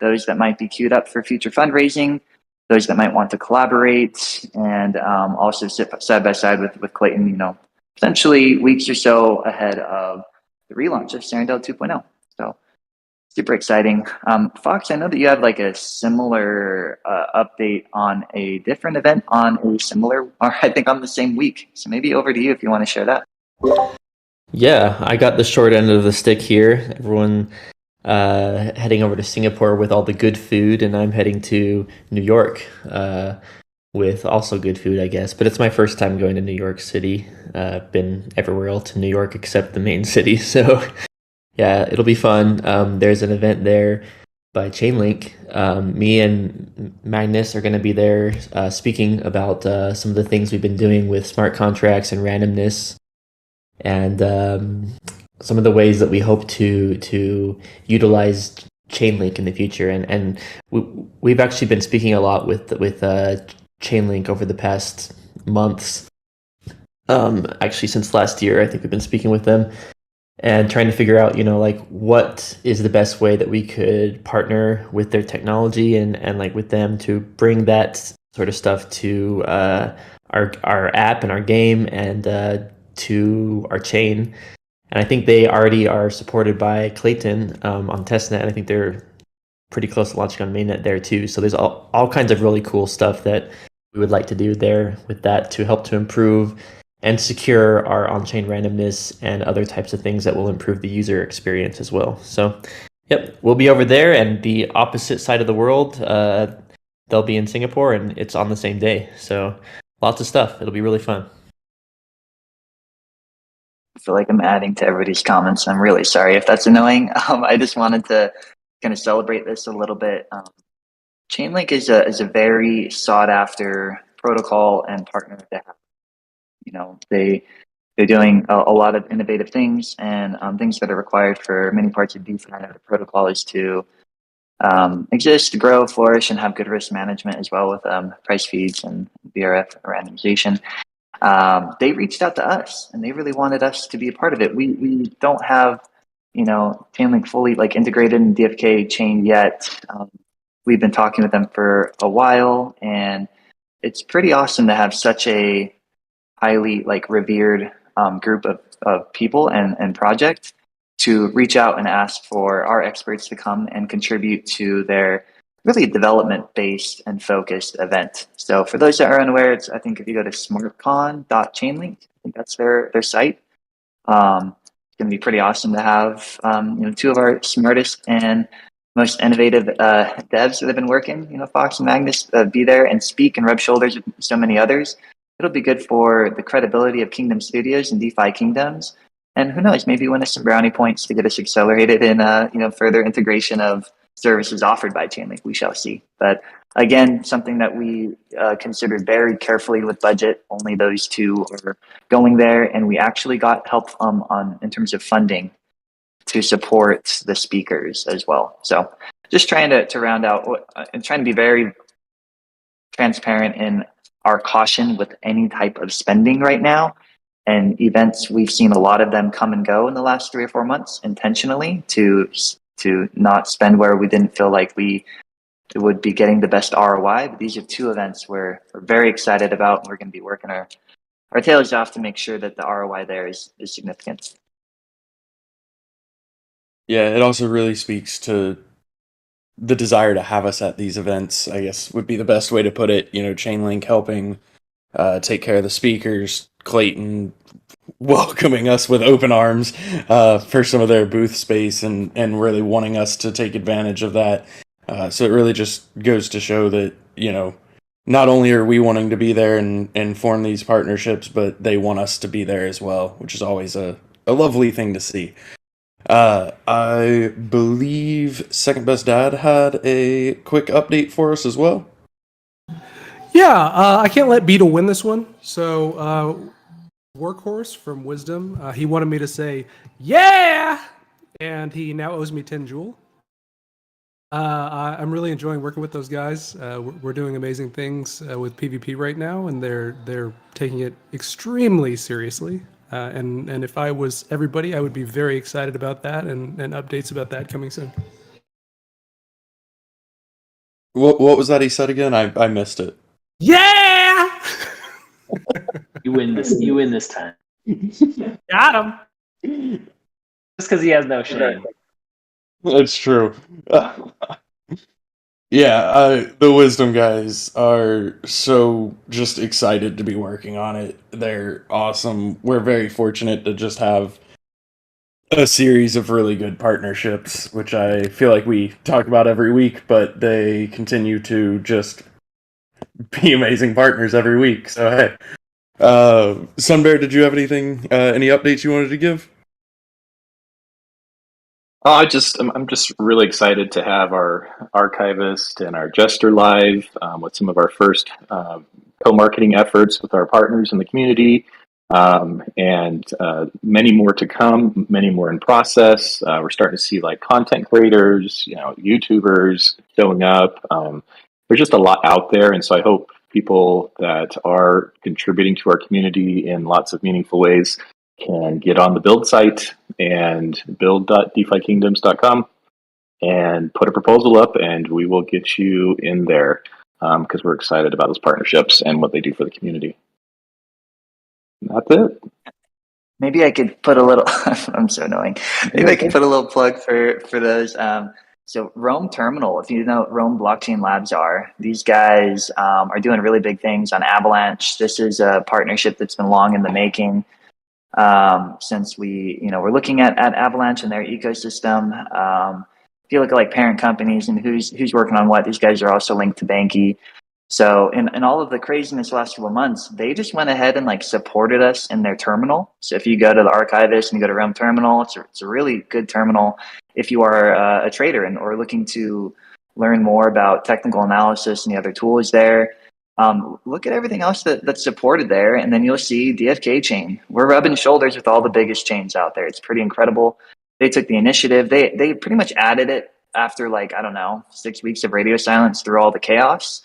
C: those that might be queued up for future fundraising, those that might want to collaborate, and also sit side by side with Clayton, potentially weeks or so ahead of the relaunch of Serendale 2.0. So super exciting. Fox, I know that you have a similar update on a different event on a similar, or I think on the same week. So maybe over to you if you want to share that.
B: Yeah, I got the short end of the stick here. Everyone heading over to Singapore with all the good food, and I'm heading to New York with also good food, I guess. But it's my first time going to New York City. Been everywhere else in New York except the main city, so yeah, it'll be fun. There's an event there by Chainlink. Me and Magnus are going to be there speaking about some of the things we've been doing with smart contracts and randomness, and some of the ways that we hope to utilize Chainlink in the future. And we've actually been speaking a lot with Chainlink over the past months. Actually, since last year, I think we've been speaking with them and trying to figure out, like what is the best way that we could partner with their technology and like with them to bring that sort of stuff to our app and our game and to our chain. And I think they already are supported by Clayton on testnet. And I think they're pretty close to launching on mainnet there too. So there's all kinds of really cool stuff that we would like to do there with that to help to improve and secure our on-chain randomness and other types of things that will improve the user experience as well. So, yep, we'll be over there, and the opposite side of the world, they'll be in Singapore, and it's on the same day. So, lots of stuff. It'll be really fun.
C: I feel like I'm adding to everybody's comments. I'm really sorry if that's annoying. I just wanted to kind of celebrate this a little bit. Chainlink is a very sought after protocol and partner to have. They're doing a lot of innovative things and things that are required for many parts of DeFi. The protocol is to exist, grow, flourish, and have good risk management as well with price feeds and BRF randomization. They reached out to us and they really wanted us to be a part of it. We don't have, Chainlink fully integrated in DFK chain yet. We've been talking with them for a while, and it's pretty awesome to have such a highly revered group of people and projects to reach out and ask for our experts to come and contribute to their really development-based and focused event. So for those that are unaware, I think if you go to smartcon.chainlink, I think that's their site. It's going to be pretty awesome to have two of our smartest and most innovative devs that have been working, Fox and Magnus, be there and speak and rub shoulders with so many others. It'll be good for the credibility of Kingdom Studios and DeFi Kingdoms. And who knows, maybe win us some brownie points to get us accelerated in further integration of services offered by Chainlink. We shall see. But again, something that we considered very carefully with budget. Only those two are going there, and we actually got help in terms of funding to support the speakers as well. So just trying to round out and trying to be very transparent in our caution with any type of spending right now. And events, we've seen a lot of them come and go in the last 3 or 4 months intentionally to not spend where we didn't feel like we would be getting the best ROI. But these are 2 events we're very excited about. We're going to be working our tails off to make sure that the ROI there is significant.
A: Yeah, it also really speaks to the desire to have us at these events, I guess would be the best way to put it. Chainlink helping take care of the speakers, Clayton welcoming us with open arms for some of their booth space and really wanting us to take advantage of that. So it really just goes to show that, not only are we wanting to be there and form these partnerships, but they want us to be there as well, which is always a lovely thing to see. I believe Second Best Dad had a quick update for us as well.
G: Yeah, I can't let Beetle win this one. So, Workhorse from Wisdom, he wanted me to say, yeah! And he now owes me 10 Joule. I'm really enjoying working with those guys. We're doing amazing things with PvP right now, and they're taking it extremely seriously. And if I was everybody, I would be very excited about that and updates about that coming soon.
A: What was that he said again? I missed it.
G: Yeah!
E: You win this time.
G: Got him.
E: Just because he has no shame.
A: That's true. Yeah, the Wisdom guys are so just excited to be working on it. They're awesome. We're very fortunate to just have a series of really good partnerships, which I feel like we talk about every week, but they continue to just be amazing partners every week. So hey, Sunbear, did you have anything, any updates you wanted to give?
H: I'm just really excited to have our archivist and our jester live with some of our first co-marketing efforts with our partners in the community, and many more to come, many more in process. We're starting to see like content creators, YouTubers showing up. There's just a lot out there, and so I hope people that are contributing to our community in lots of meaningful ways can get on the build site and build.defykingdoms.com and put a proposal up, and we will get you in there because we're excited about those partnerships and what they do for the community. And that's it.
C: Maybe I could put a little. I'm so annoying. Maybe I could put a little plug for those. So Rome Terminal, if you know what Rome Blockchain Labs are, these guys are doing really big things on Avalanche. This is a partnership that's been long in the making. Since we're looking at Avalanche and their ecosystem. If you look at like parent companies and who's working on what, these guys are also linked to Banky. So in all of the craziness last couple of months, they just went ahead and like supported us in their terminal. So if you go to the archivist and you go to Realm Terminal, it's a really good terminal if you are a trader or looking to learn more about technical analysis and the other tools there. Look at everything else that's supported there, and then you'll see DFK chain. We're rubbing shoulders with all the biggest chains out there. It's pretty incredible. They took the initiative. They pretty much added it after 6 weeks of radio silence through all the chaos.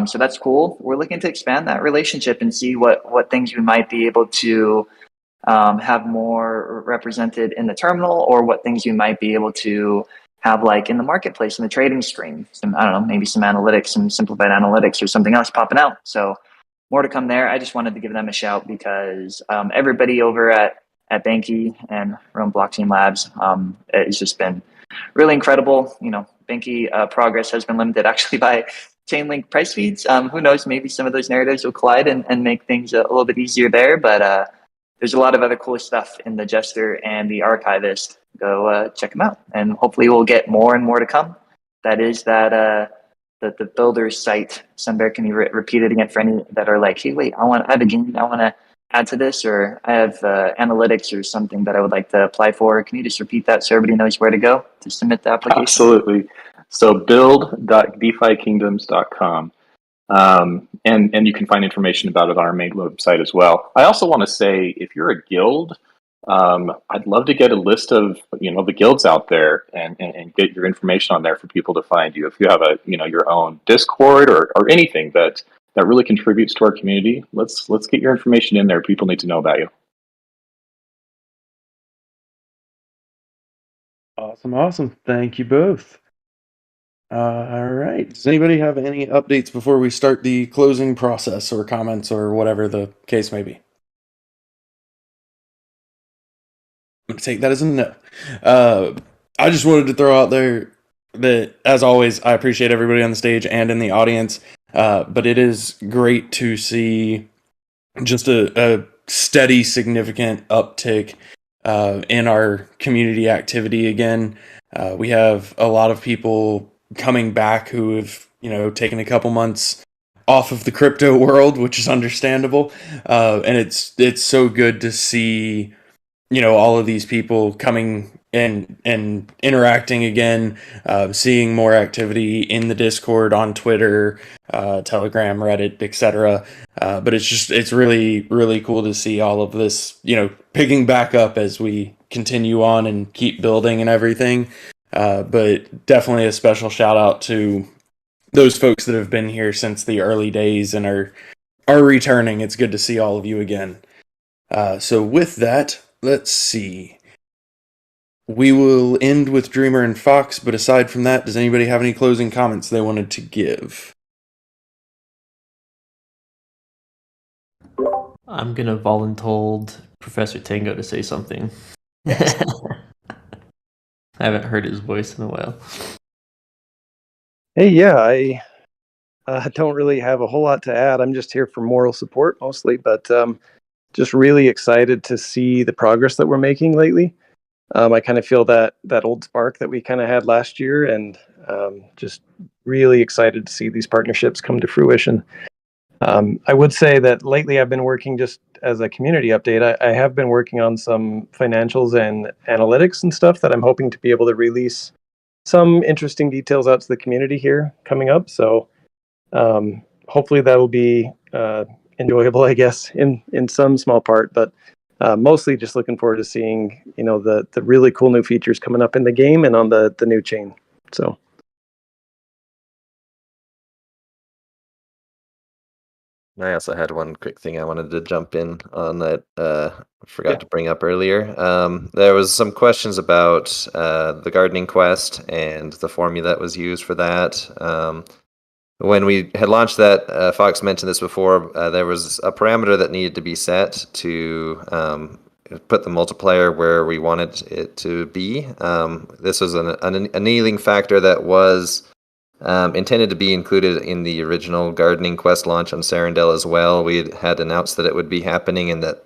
C: So that's cool. We're looking to expand that relationship and see what things we might be able to have more represented in the terminal, or what things we might be able to have like in the marketplace in the trading stream. I don't know, maybe some analytics, some simplified analytics or something else popping out. So more to come there. I just wanted to give them a shout because everybody over at Banky and Rome Blockchain Labs, it's just been really incredible. Banky progress has been limited actually by Chainlink price feeds. Who knows, maybe some of those narratives will collide and make things a little bit easier there. But there's a lot of other cool stuff in the Jester and the Archivist. Go check them out, and hopefully we'll get more and more to come. That is the builder's site. Sunbear, can you repeat it again for any that are like, hey, wait, I have a game I want to add to this, or I have analytics or something that I would like to apply for. Can you just repeat that so everybody knows where to go to submit the application?
H: Absolutely. So build.defykingdoms.com. And you can find information about it on our main website as well. I also want to say, if you're a guild, I'd love to get a list of the guilds out there and get your information on there for people to find you. If you have your own Discord or anything that really contributes to our community, let's get your information in there. People need to know about you.
A: Awesome. Thank you both. All right. Does anybody have any updates before we start the closing process, or comments, or whatever the case may be? I'm going to take that as a no. I just wanted to throw out there that, as always, I appreciate everybody on the stage and in the audience, but it is great to see just a steady, significant uptick in our community activity again. We have a lot of people coming back who have, taken a couple months off of the crypto world, which is understandable. And it's so good to see, all of these people coming in and interacting again, seeing more activity in the Discord, on Twitter, Telegram, Reddit, etc. But it's really, really cool to see all of this, picking back up as we continue on and keep building and everything. But definitely a special shout out to those folks that have been here since the early days and are returning. It's good to see all of you again. So with that, let's see. We will end with Dreamer and Fox, but aside from that, does anybody have any closing comments they wanted to give?
B: I'm going to voluntold Professor Tango to say something. I haven't heard his voice in a while.
I: Hey, yeah, I don't really have a whole lot to add. I'm just here for moral support mostly, but just really excited to see the progress that we're making lately. I kind of feel that old spark that we kind of had last year, and just really excited to see these partnerships come to fruition. I would say that lately I've been working just as a community update. I have been working on some financials and analytics and stuff that I'm hoping to be able to release some interesting details out to the community here coming up. So hopefully that'll be enjoyable, I guess, in some small part. But mostly just looking forward to seeing, the really cool new features coming up in the game and on the new chain. So.
D: I also had one quick thing I wanted to jump in on that forgot to bring up earlier. There was some questions about the gardening quest and the formula that was used for that. When we had launched that, Fox mentioned this before, there was a parameter that needed to be set to put the multiplier where we wanted it to be. This was an annealing factor that was intended to be included in the original gardening quest launch on Serendale as well. We had announced that it would be happening and that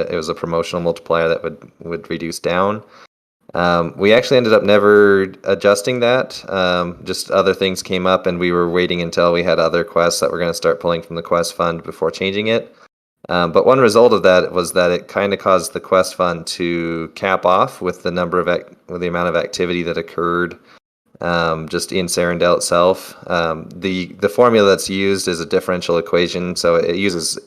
D: it was a promotional multiplier that would reduce down. We actually ended up never adjusting that. Just other things came up and we were waiting until we had other quests that we're going to start pulling from the quest fund before changing it. But one result of that was that it kind of caused the quest fund to cap off with the with the amount of activity that occurred just in Serendale itself. The formula that's used is a differential equation, so it uses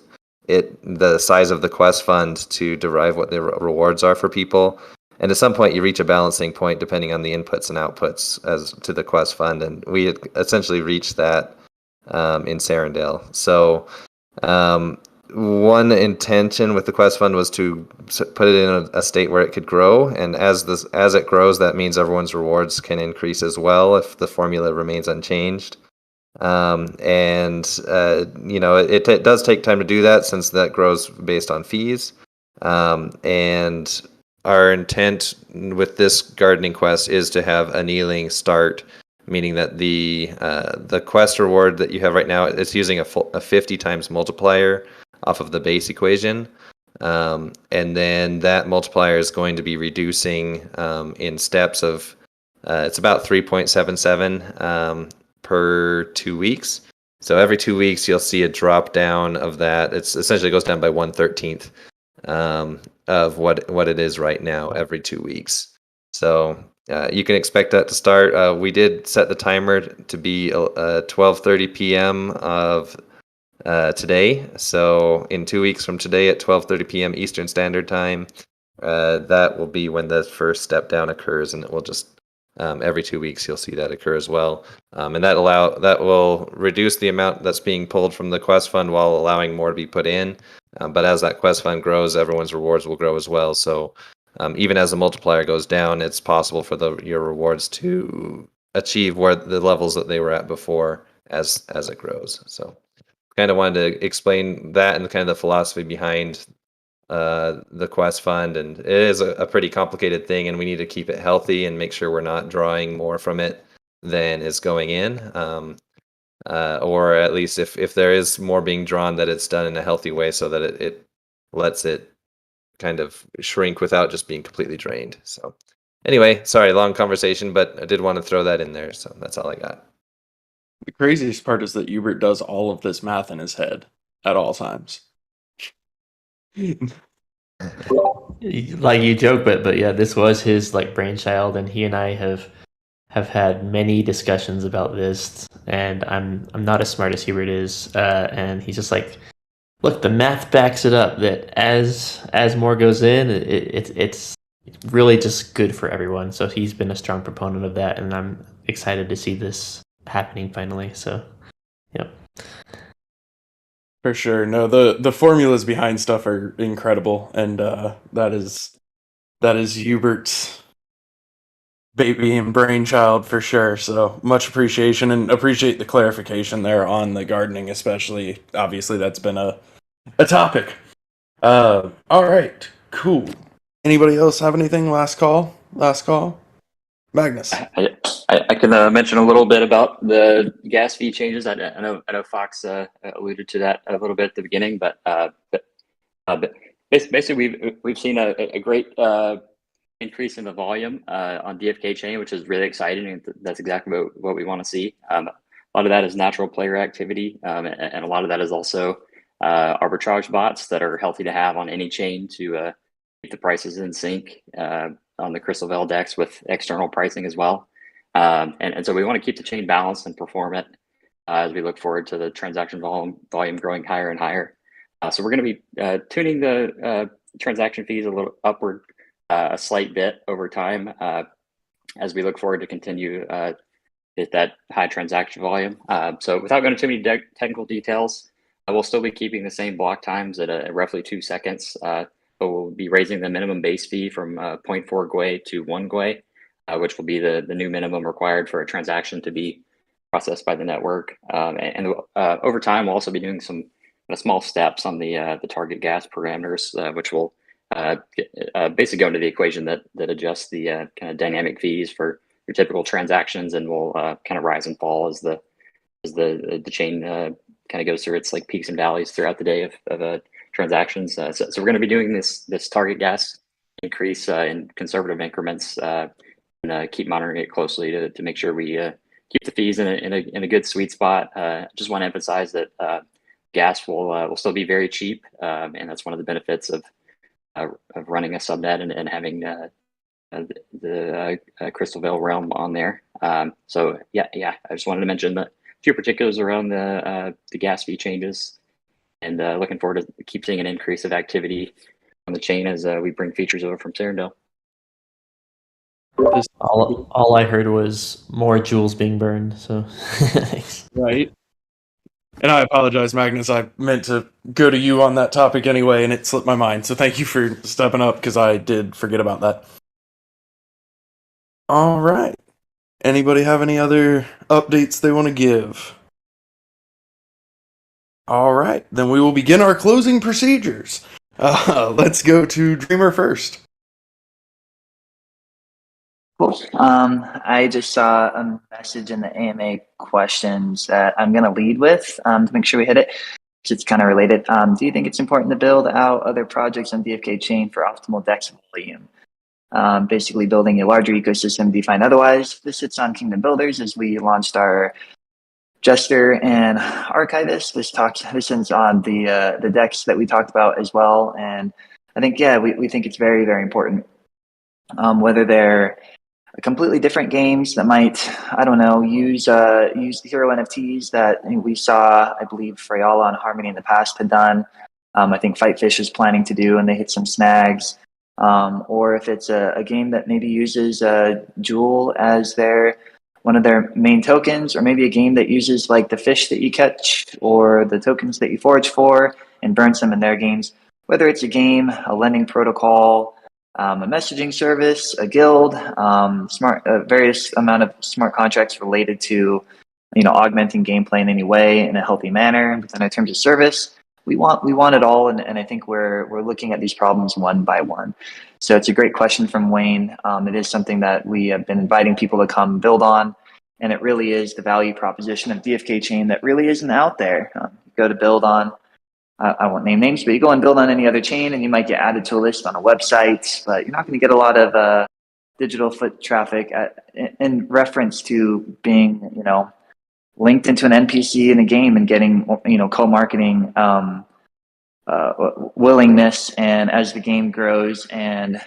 D: the size of the quest fund to derive what the rewards are for people. And at some point, you reach a balancing point depending on the inputs and outputs as to the quest fund, and we had essentially reached that in Serendale. So one intention with the quest fund was to put it in a state where it could grow, and as it grows, that means everyone's rewards can increase as well if the formula remains unchanged. It does take time to do that since that grows based on fees. And our intent with this gardening quest is to have annealing start, meaning that the quest reward that you have right now, it's using a 50 times multiplier off of the base equation. And then that multiplier is going to be reducing in steps of, it's about 3.77 per 2 weeks. So every 2 weeks, you'll see a drop down of that. It's essentially goes down by 1/13 of what it is right now every 2 weeks. So you can expect that to start. We did set the timer to be 12:30 p.m. of today. So in 2 weeks from today at 12:30 p.m. Eastern Standard Time, that will be when the first step down occurs, and it will just every 2 weeks you'll see that occur as well. And that will reduce the amount that's being pulled from the quest fund while allowing more to be put in. But as that quest fund grows, everyone's rewards will grow as well. So even as the multiplier goes down, it's possible for your rewards to achieve where the levels that they were at before as it grows. So kind of wanted to explain that and kind of the philosophy behind the quest fund. And it is a pretty complicated thing, and we need to keep it healthy and make sure we're not drawing more from it than is going in. Or at least if there is more being drawn, that it's done in a healthy way so that it lets it kind of shrink without just being completely drained. So anyway, sorry, long conversation, but I did want to throw that in there. So that's all I got.
A: The craziest part is that Hubert does all of this math in his head at all times.
B: Like you joke, but yeah, this was his brainchild, and he and I have had many discussions about this. And I'm not as smart as Hubert is, and he's just like, look, the math backs it up that as more goes in, it's really just good for everyone. So he's been a strong proponent of that, and I'm excited to see this happening finally. So, yeah.
A: For sure. No, the formulas behind stuff are incredible, and that is Hubert's baby and brainchild for sure. So much appreciation, and appreciate the clarification there on the gardening, especially. Obviously, that's been a topic. All right, cool. Anybody else have anything? Last call. Magnus.
J: I can mention a little bit about the gas fee changes. I know Fox alluded to that a little bit at the beginning, but basically we've seen a great increase in the volume on DFK chain, which is really exciting, and that's exactly what we want to see. A lot of that is natural player activity, and a lot of that is also arbitrage bots that are healthy to have on any chain to keep the prices in sync on the Crystal Veil DEX with external pricing as well. And so we want to keep the chain balanced and perform it as we look forward to the transaction volume growing higher and higher. So we're going to be tuning the transaction fees a little upward, a slight bit over time as we look forward to continue hit that high transaction volume. So without going into too many technical details, we'll still be keeping the same block times at roughly 2 seconds, but we'll be raising the minimum base fee from 0.4 GUI to 1 GUI, which will be the new minimum required for a transaction to be processed by the network. And over time, we'll also be doing some small steps on the target gas parameters, which will basically go into the equation that adjusts the kind of dynamic fees for your typical transactions, and will kind of rise and fall as the chain kind of goes through its like peaks and valleys throughout the day of transactions. So we're going to be doing this target gas increase in conservative increments, and keep monitoring it closely to make sure we keep the fees in a good sweet spot. Just want to emphasize that gas will still be very cheap, and that's one of the benefits of running a subnet and having the Crystal Veil realm on there. So yeah, I just wanted to mention a few particulars around the gas fee changes, and looking forward to keep seeing an increase of activity on the chain as we bring features over from Serendale.
B: All I heard was more jewels being burned. So thanks.
A: Right. And I apologize, Magnus. I meant to go to you on that topic anyway, and it slipped my mind. So thank you for stepping up, because I did forget about that. All right. Anybody have any other updates they want to give? All right. Then we will begin our closing procedures. Let's go to Dreamer first.
C: Cool. I just saw a message in the AMA questions that I'm going to lead with to make sure we hit it. It's kind of related. Do you think it's important to build out other projects on DFK chain for optimal DEX volume? Basically building a larger ecosystem defined otherwise. This sits on Kingdom Builders as we launched our Jester and Archivist. This is on the DEX that we talked about as well. And I think, we think it's very, very important. Whether they're completely different games that might, I don't know, use hero NFTs that we saw, I believe Frayala and Harmony in the past had done. I think Fightfish is planning to do, and they hit some snags. Or if it's a game that maybe uses Jewel as one of their main tokens, or maybe a game that uses like the fish that you catch or the tokens that you forage for and burns them in their games. Whether it's a game, a lending protocol, a messaging service, a guild, various amount of smart contracts related to, augmenting gameplay in any way in a healthy manner within our terms of service. We want it all, and I think we're looking at these problems one by one. So it's a great question from Wayne. It is something that we have been inviting people to come build on, and it really is the value proposition of DFK chain that really isn't out there. Go to build on. I won't name names, but you go and build on any other chain and you might get added to a list on a website, but you're not going to get a lot of digital foot traffic in reference to being, linked into an NPC in a game and getting, co-marketing willingness. And as the game grows and,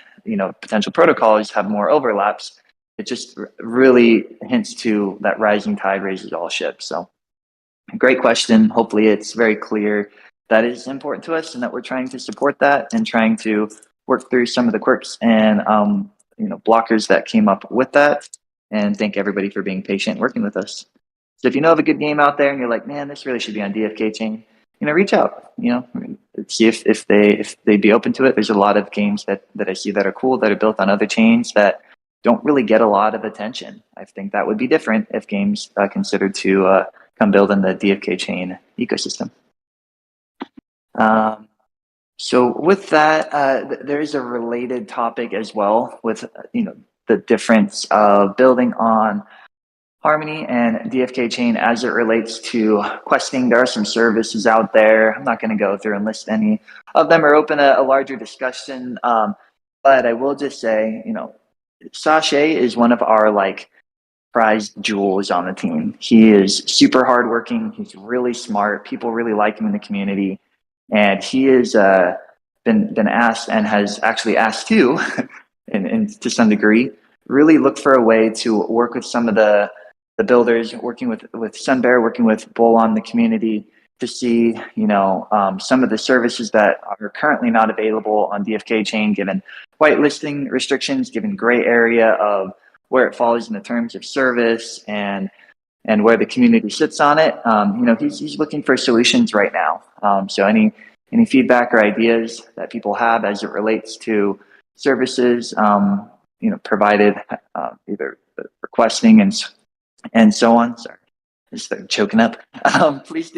C: potential protocols have more overlaps, it just really hints to that rising tide raises all ships. So great question. Hopefully it's very clear that is important to us and that we're trying to support that and trying to work through some of the quirks and blockers that came up with that. And thank everybody for being patient and working with us. So if you know of a good game out there and you're like, man, this really should be on DFK chain, reach out, see if they'd be open to it. There's a lot of games that I see that are cool, that are built on other chains that don't really get a lot of attention. I think that would be different if games considered to come build in the DFK chain ecosystem. So with that, there is a related topic as well with, the difference of building on Harmony and DFK chain as it relates to questing. There are some services out there. I'm not going to go through and list any of them or open a larger discussion. But I will just say, Sachet is one of our like prized jewels on the team. He is super hardworking. He's really smart. People really like him in the community, and he has been asked and has actually asked too, and to some degree, really look for a way to work with some of the builders, working with Sunbear, working with Bull on the community to see, some of the services that are currently not available on DFK chain, given whitelisting restrictions, given gray area of where it falls in the terms of service and where the community sits on it. He's looking for solutions right now. So any feedback or ideas that people have as it relates to services, provided either requesting and so on. Sorry, I just started choking up. Please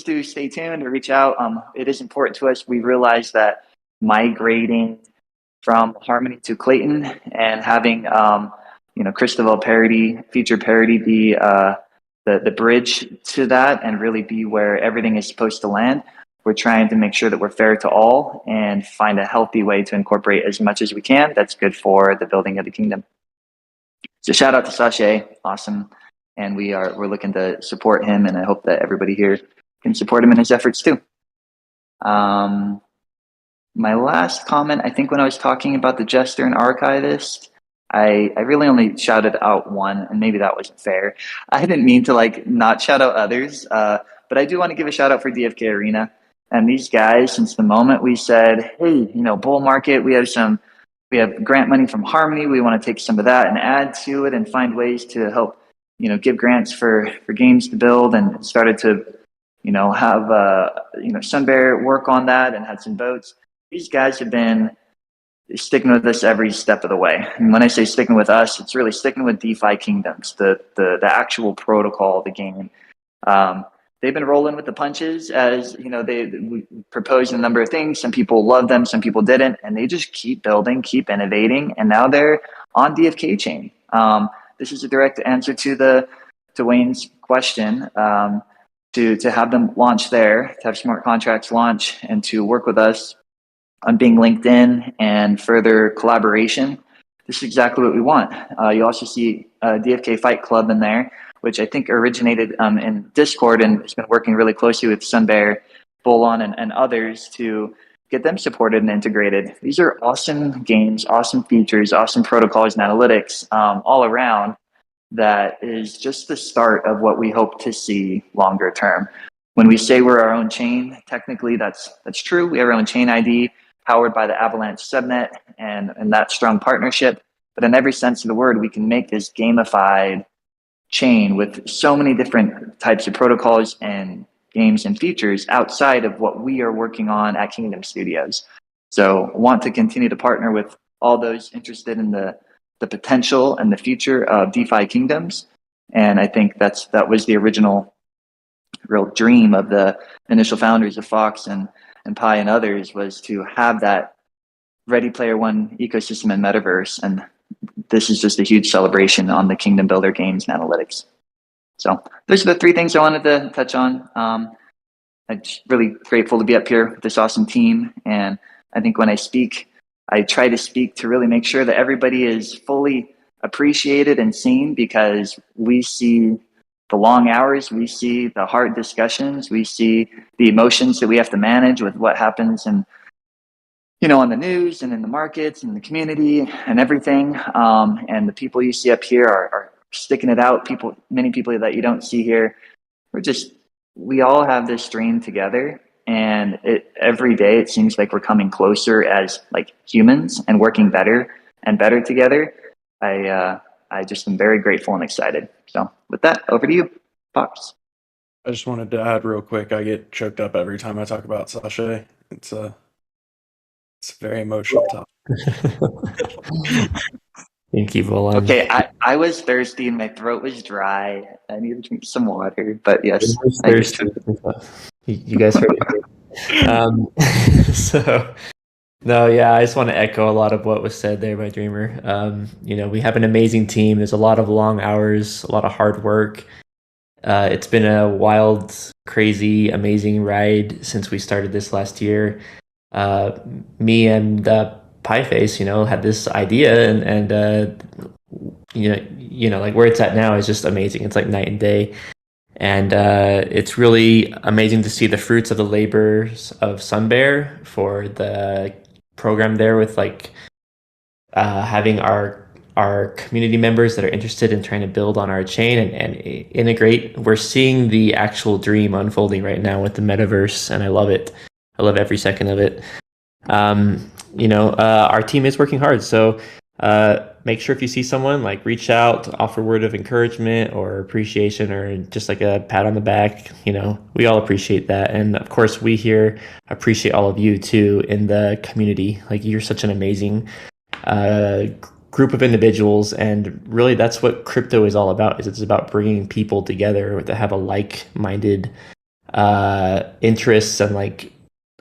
C: do stay tuned or reach out. It is important to us. We realize that migrating from Harmony to Clayton and having Christabel parity, feature parity be the bridge to that and really be where everything is supposed to land. We're trying to make sure that we're fair to all and find a healthy way to incorporate as much as we can that's good for the building of the kingdom. So shout out to Sachet, awesome. And we're looking to support him, and I hope that everybody here can support him in his efforts too. My last comment, I think when I was talking about the Jester and Archivist, I really only shouted out one, and maybe that wasn't fair. I didn't mean to not shout out others, but I do want to give a shout out for DFK Arena. And these guys, since the moment we said, hey, bull market, we have grant money from Harmony, we want to take some of that and add to it and find ways to help, give grants for games to build, and started to, have, Sunbear work on that and had some votes. These guys have been sticking with us every step of the way. And when I say sticking with us, it's really sticking with DeFi Kingdoms, the actual protocol of the game. They've been rolling with the punches as, we proposed a number of things. Some people loved them, some people didn't, and they just keep building, keep innovating, and now they're on DFK chain. This is a direct answer to Wayne's question, to have them launch there, to have smart contracts launch, and to work with us on being linked in and further collaboration. This is exactly what we want. You also see DFK Fight Club in there, which I think originated in Discord and has been working really closely with Sunbear, Bolon, and others to get them supported and integrated. These are awesome games, awesome features, awesome protocols and analytics all around. That is just the start of what we hope to see longer term. When we say we're our own chain, technically that's true. We have our own chain ID powered by the Avalanche subnet and that strong partnership. But in every sense of the word, we can make this gamified chain with so many different types of protocols and games and features outside of what we are working on at Kingdom Studios. So want to continue to partner with all those interested in the potential and the future of DeFi Kingdoms. And I think that was the original real dream of the initial founders of Fox and Pi and others, was to have that Ready Player One ecosystem and metaverse. And this is just a huge celebration on the Kingdom Builder games and analytics. So those are the three things I wanted to touch on. I'm just really grateful to be up here with this awesome team. And I think when I speak, I try to speak to really make sure that everybody is fully appreciated and seen, because we see the long hours, we see the hard discussions, we see the emotions that we have to manage with what happens and on the news and in the markets and the community and everything. And the people you see up here are sticking it out. Many people that you don't see here. We all have this dream together, and every day it seems like we're coming closer as humans and working better and better together. I just am very grateful and excited. So with that, over to you, Fox.
A: I just wanted to add real quick, I get choked up every time I talk about Sachet. It's a very emotional topic.
B: Thank you, Bolon.
C: Okay, I was thirsty and my throat was dry. I needed to drink some water, but yes.
B: You guys heard it. So, no, yeah, I just want to echo a lot of what was said there by Dreamer. We have an amazing team. There's a lot of long hours, a lot of hard work. It's been a wild, crazy, amazing ride since we started this last year. Me and Pieface, had this idea, and like where it's at now is just amazing. It's like night and day. And it's really amazing to see the fruits of the labors of Sunbear for the program there, with like having our community members that are interested in trying to build on our chain and integrate. We're seeing the actual dream unfolding right now with the metaverse, and I love it. I love every second of it. Our team is working hard, so make sure if you see someone, like, reach out, offer word of encouragement or appreciation, or just like a pat on the back. We all appreciate that, and of course we here appreciate all of you too in the community. Like, you're such an amazing group of individuals, and really that's what crypto is all about. Is it's about bringing people together that have a like-minded interests and like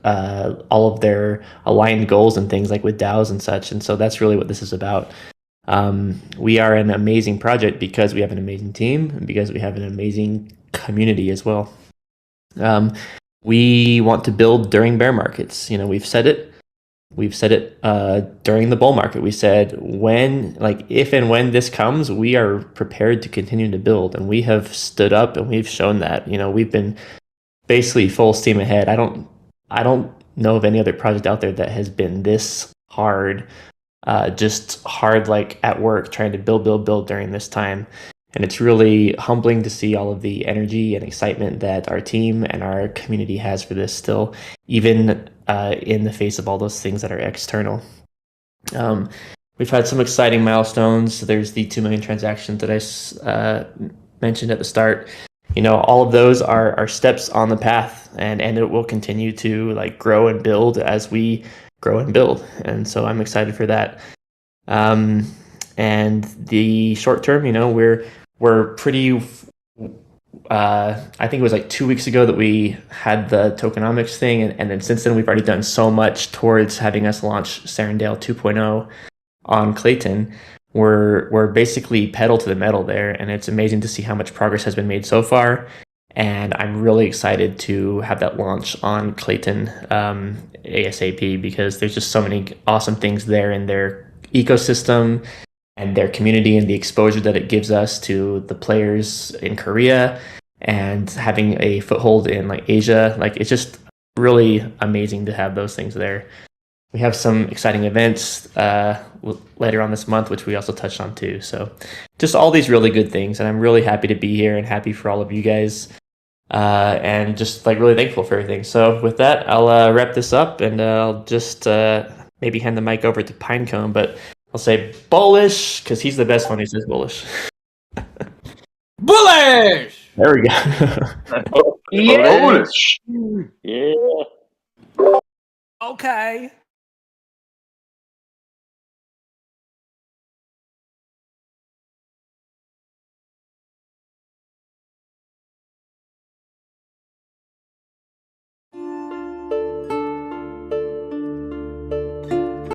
B: all of their aligned goals and things, like with DAOs and such. And so that's really what this is about. We are an amazing project because we have an amazing team and because we have an amazing community as well. We want to build during bear markets. We've said it during the bull market. We said if and when this comes, we are prepared to continue to build, and we have stood up and we've shown that. We've been basically full steam ahead. I don't know of any other project out there that has been this hard, just hard, like at work, trying to build during this time. And it's really humbling to see all of the energy and excitement that our team and our community has for this still, even in the face of all those things that are external. We've had some exciting milestones. There's the 2 million transactions that I mentioned at the start. All of those are steps on the path, and it will continue to like grow and build as we grow and build. And so I'm excited for that. And the short term, we're pretty, I think it was like 2 weeks ago that we had the tokenomics thing. And then since then, we've already done so much towards having us launch Serendale 2.0 on Clayton. We're basically pedal to the metal there, and it's amazing to see how much progress has been made so far. And I'm really excited to have that launch on Clayton ASAP, because there's just so many awesome things there in their ecosystem and their community, and the exposure that it gives us to the players in Korea, and having a foothold in like Asia. Like, it's just really amazing to have those things there. We have some exciting events later on this month, which we also touched on too. So just all these really good things. And I'm really happy to be here and happy for all of you guys. And just like really thankful for everything. So with that, I'll wrap this up, and I'll just maybe hand the mic over to Pinecone, but I'll say bullish because he's the best one who says bullish.
K: Bullish!
B: There we go.
K: Bullish.
J: Yeah.
K: Okay.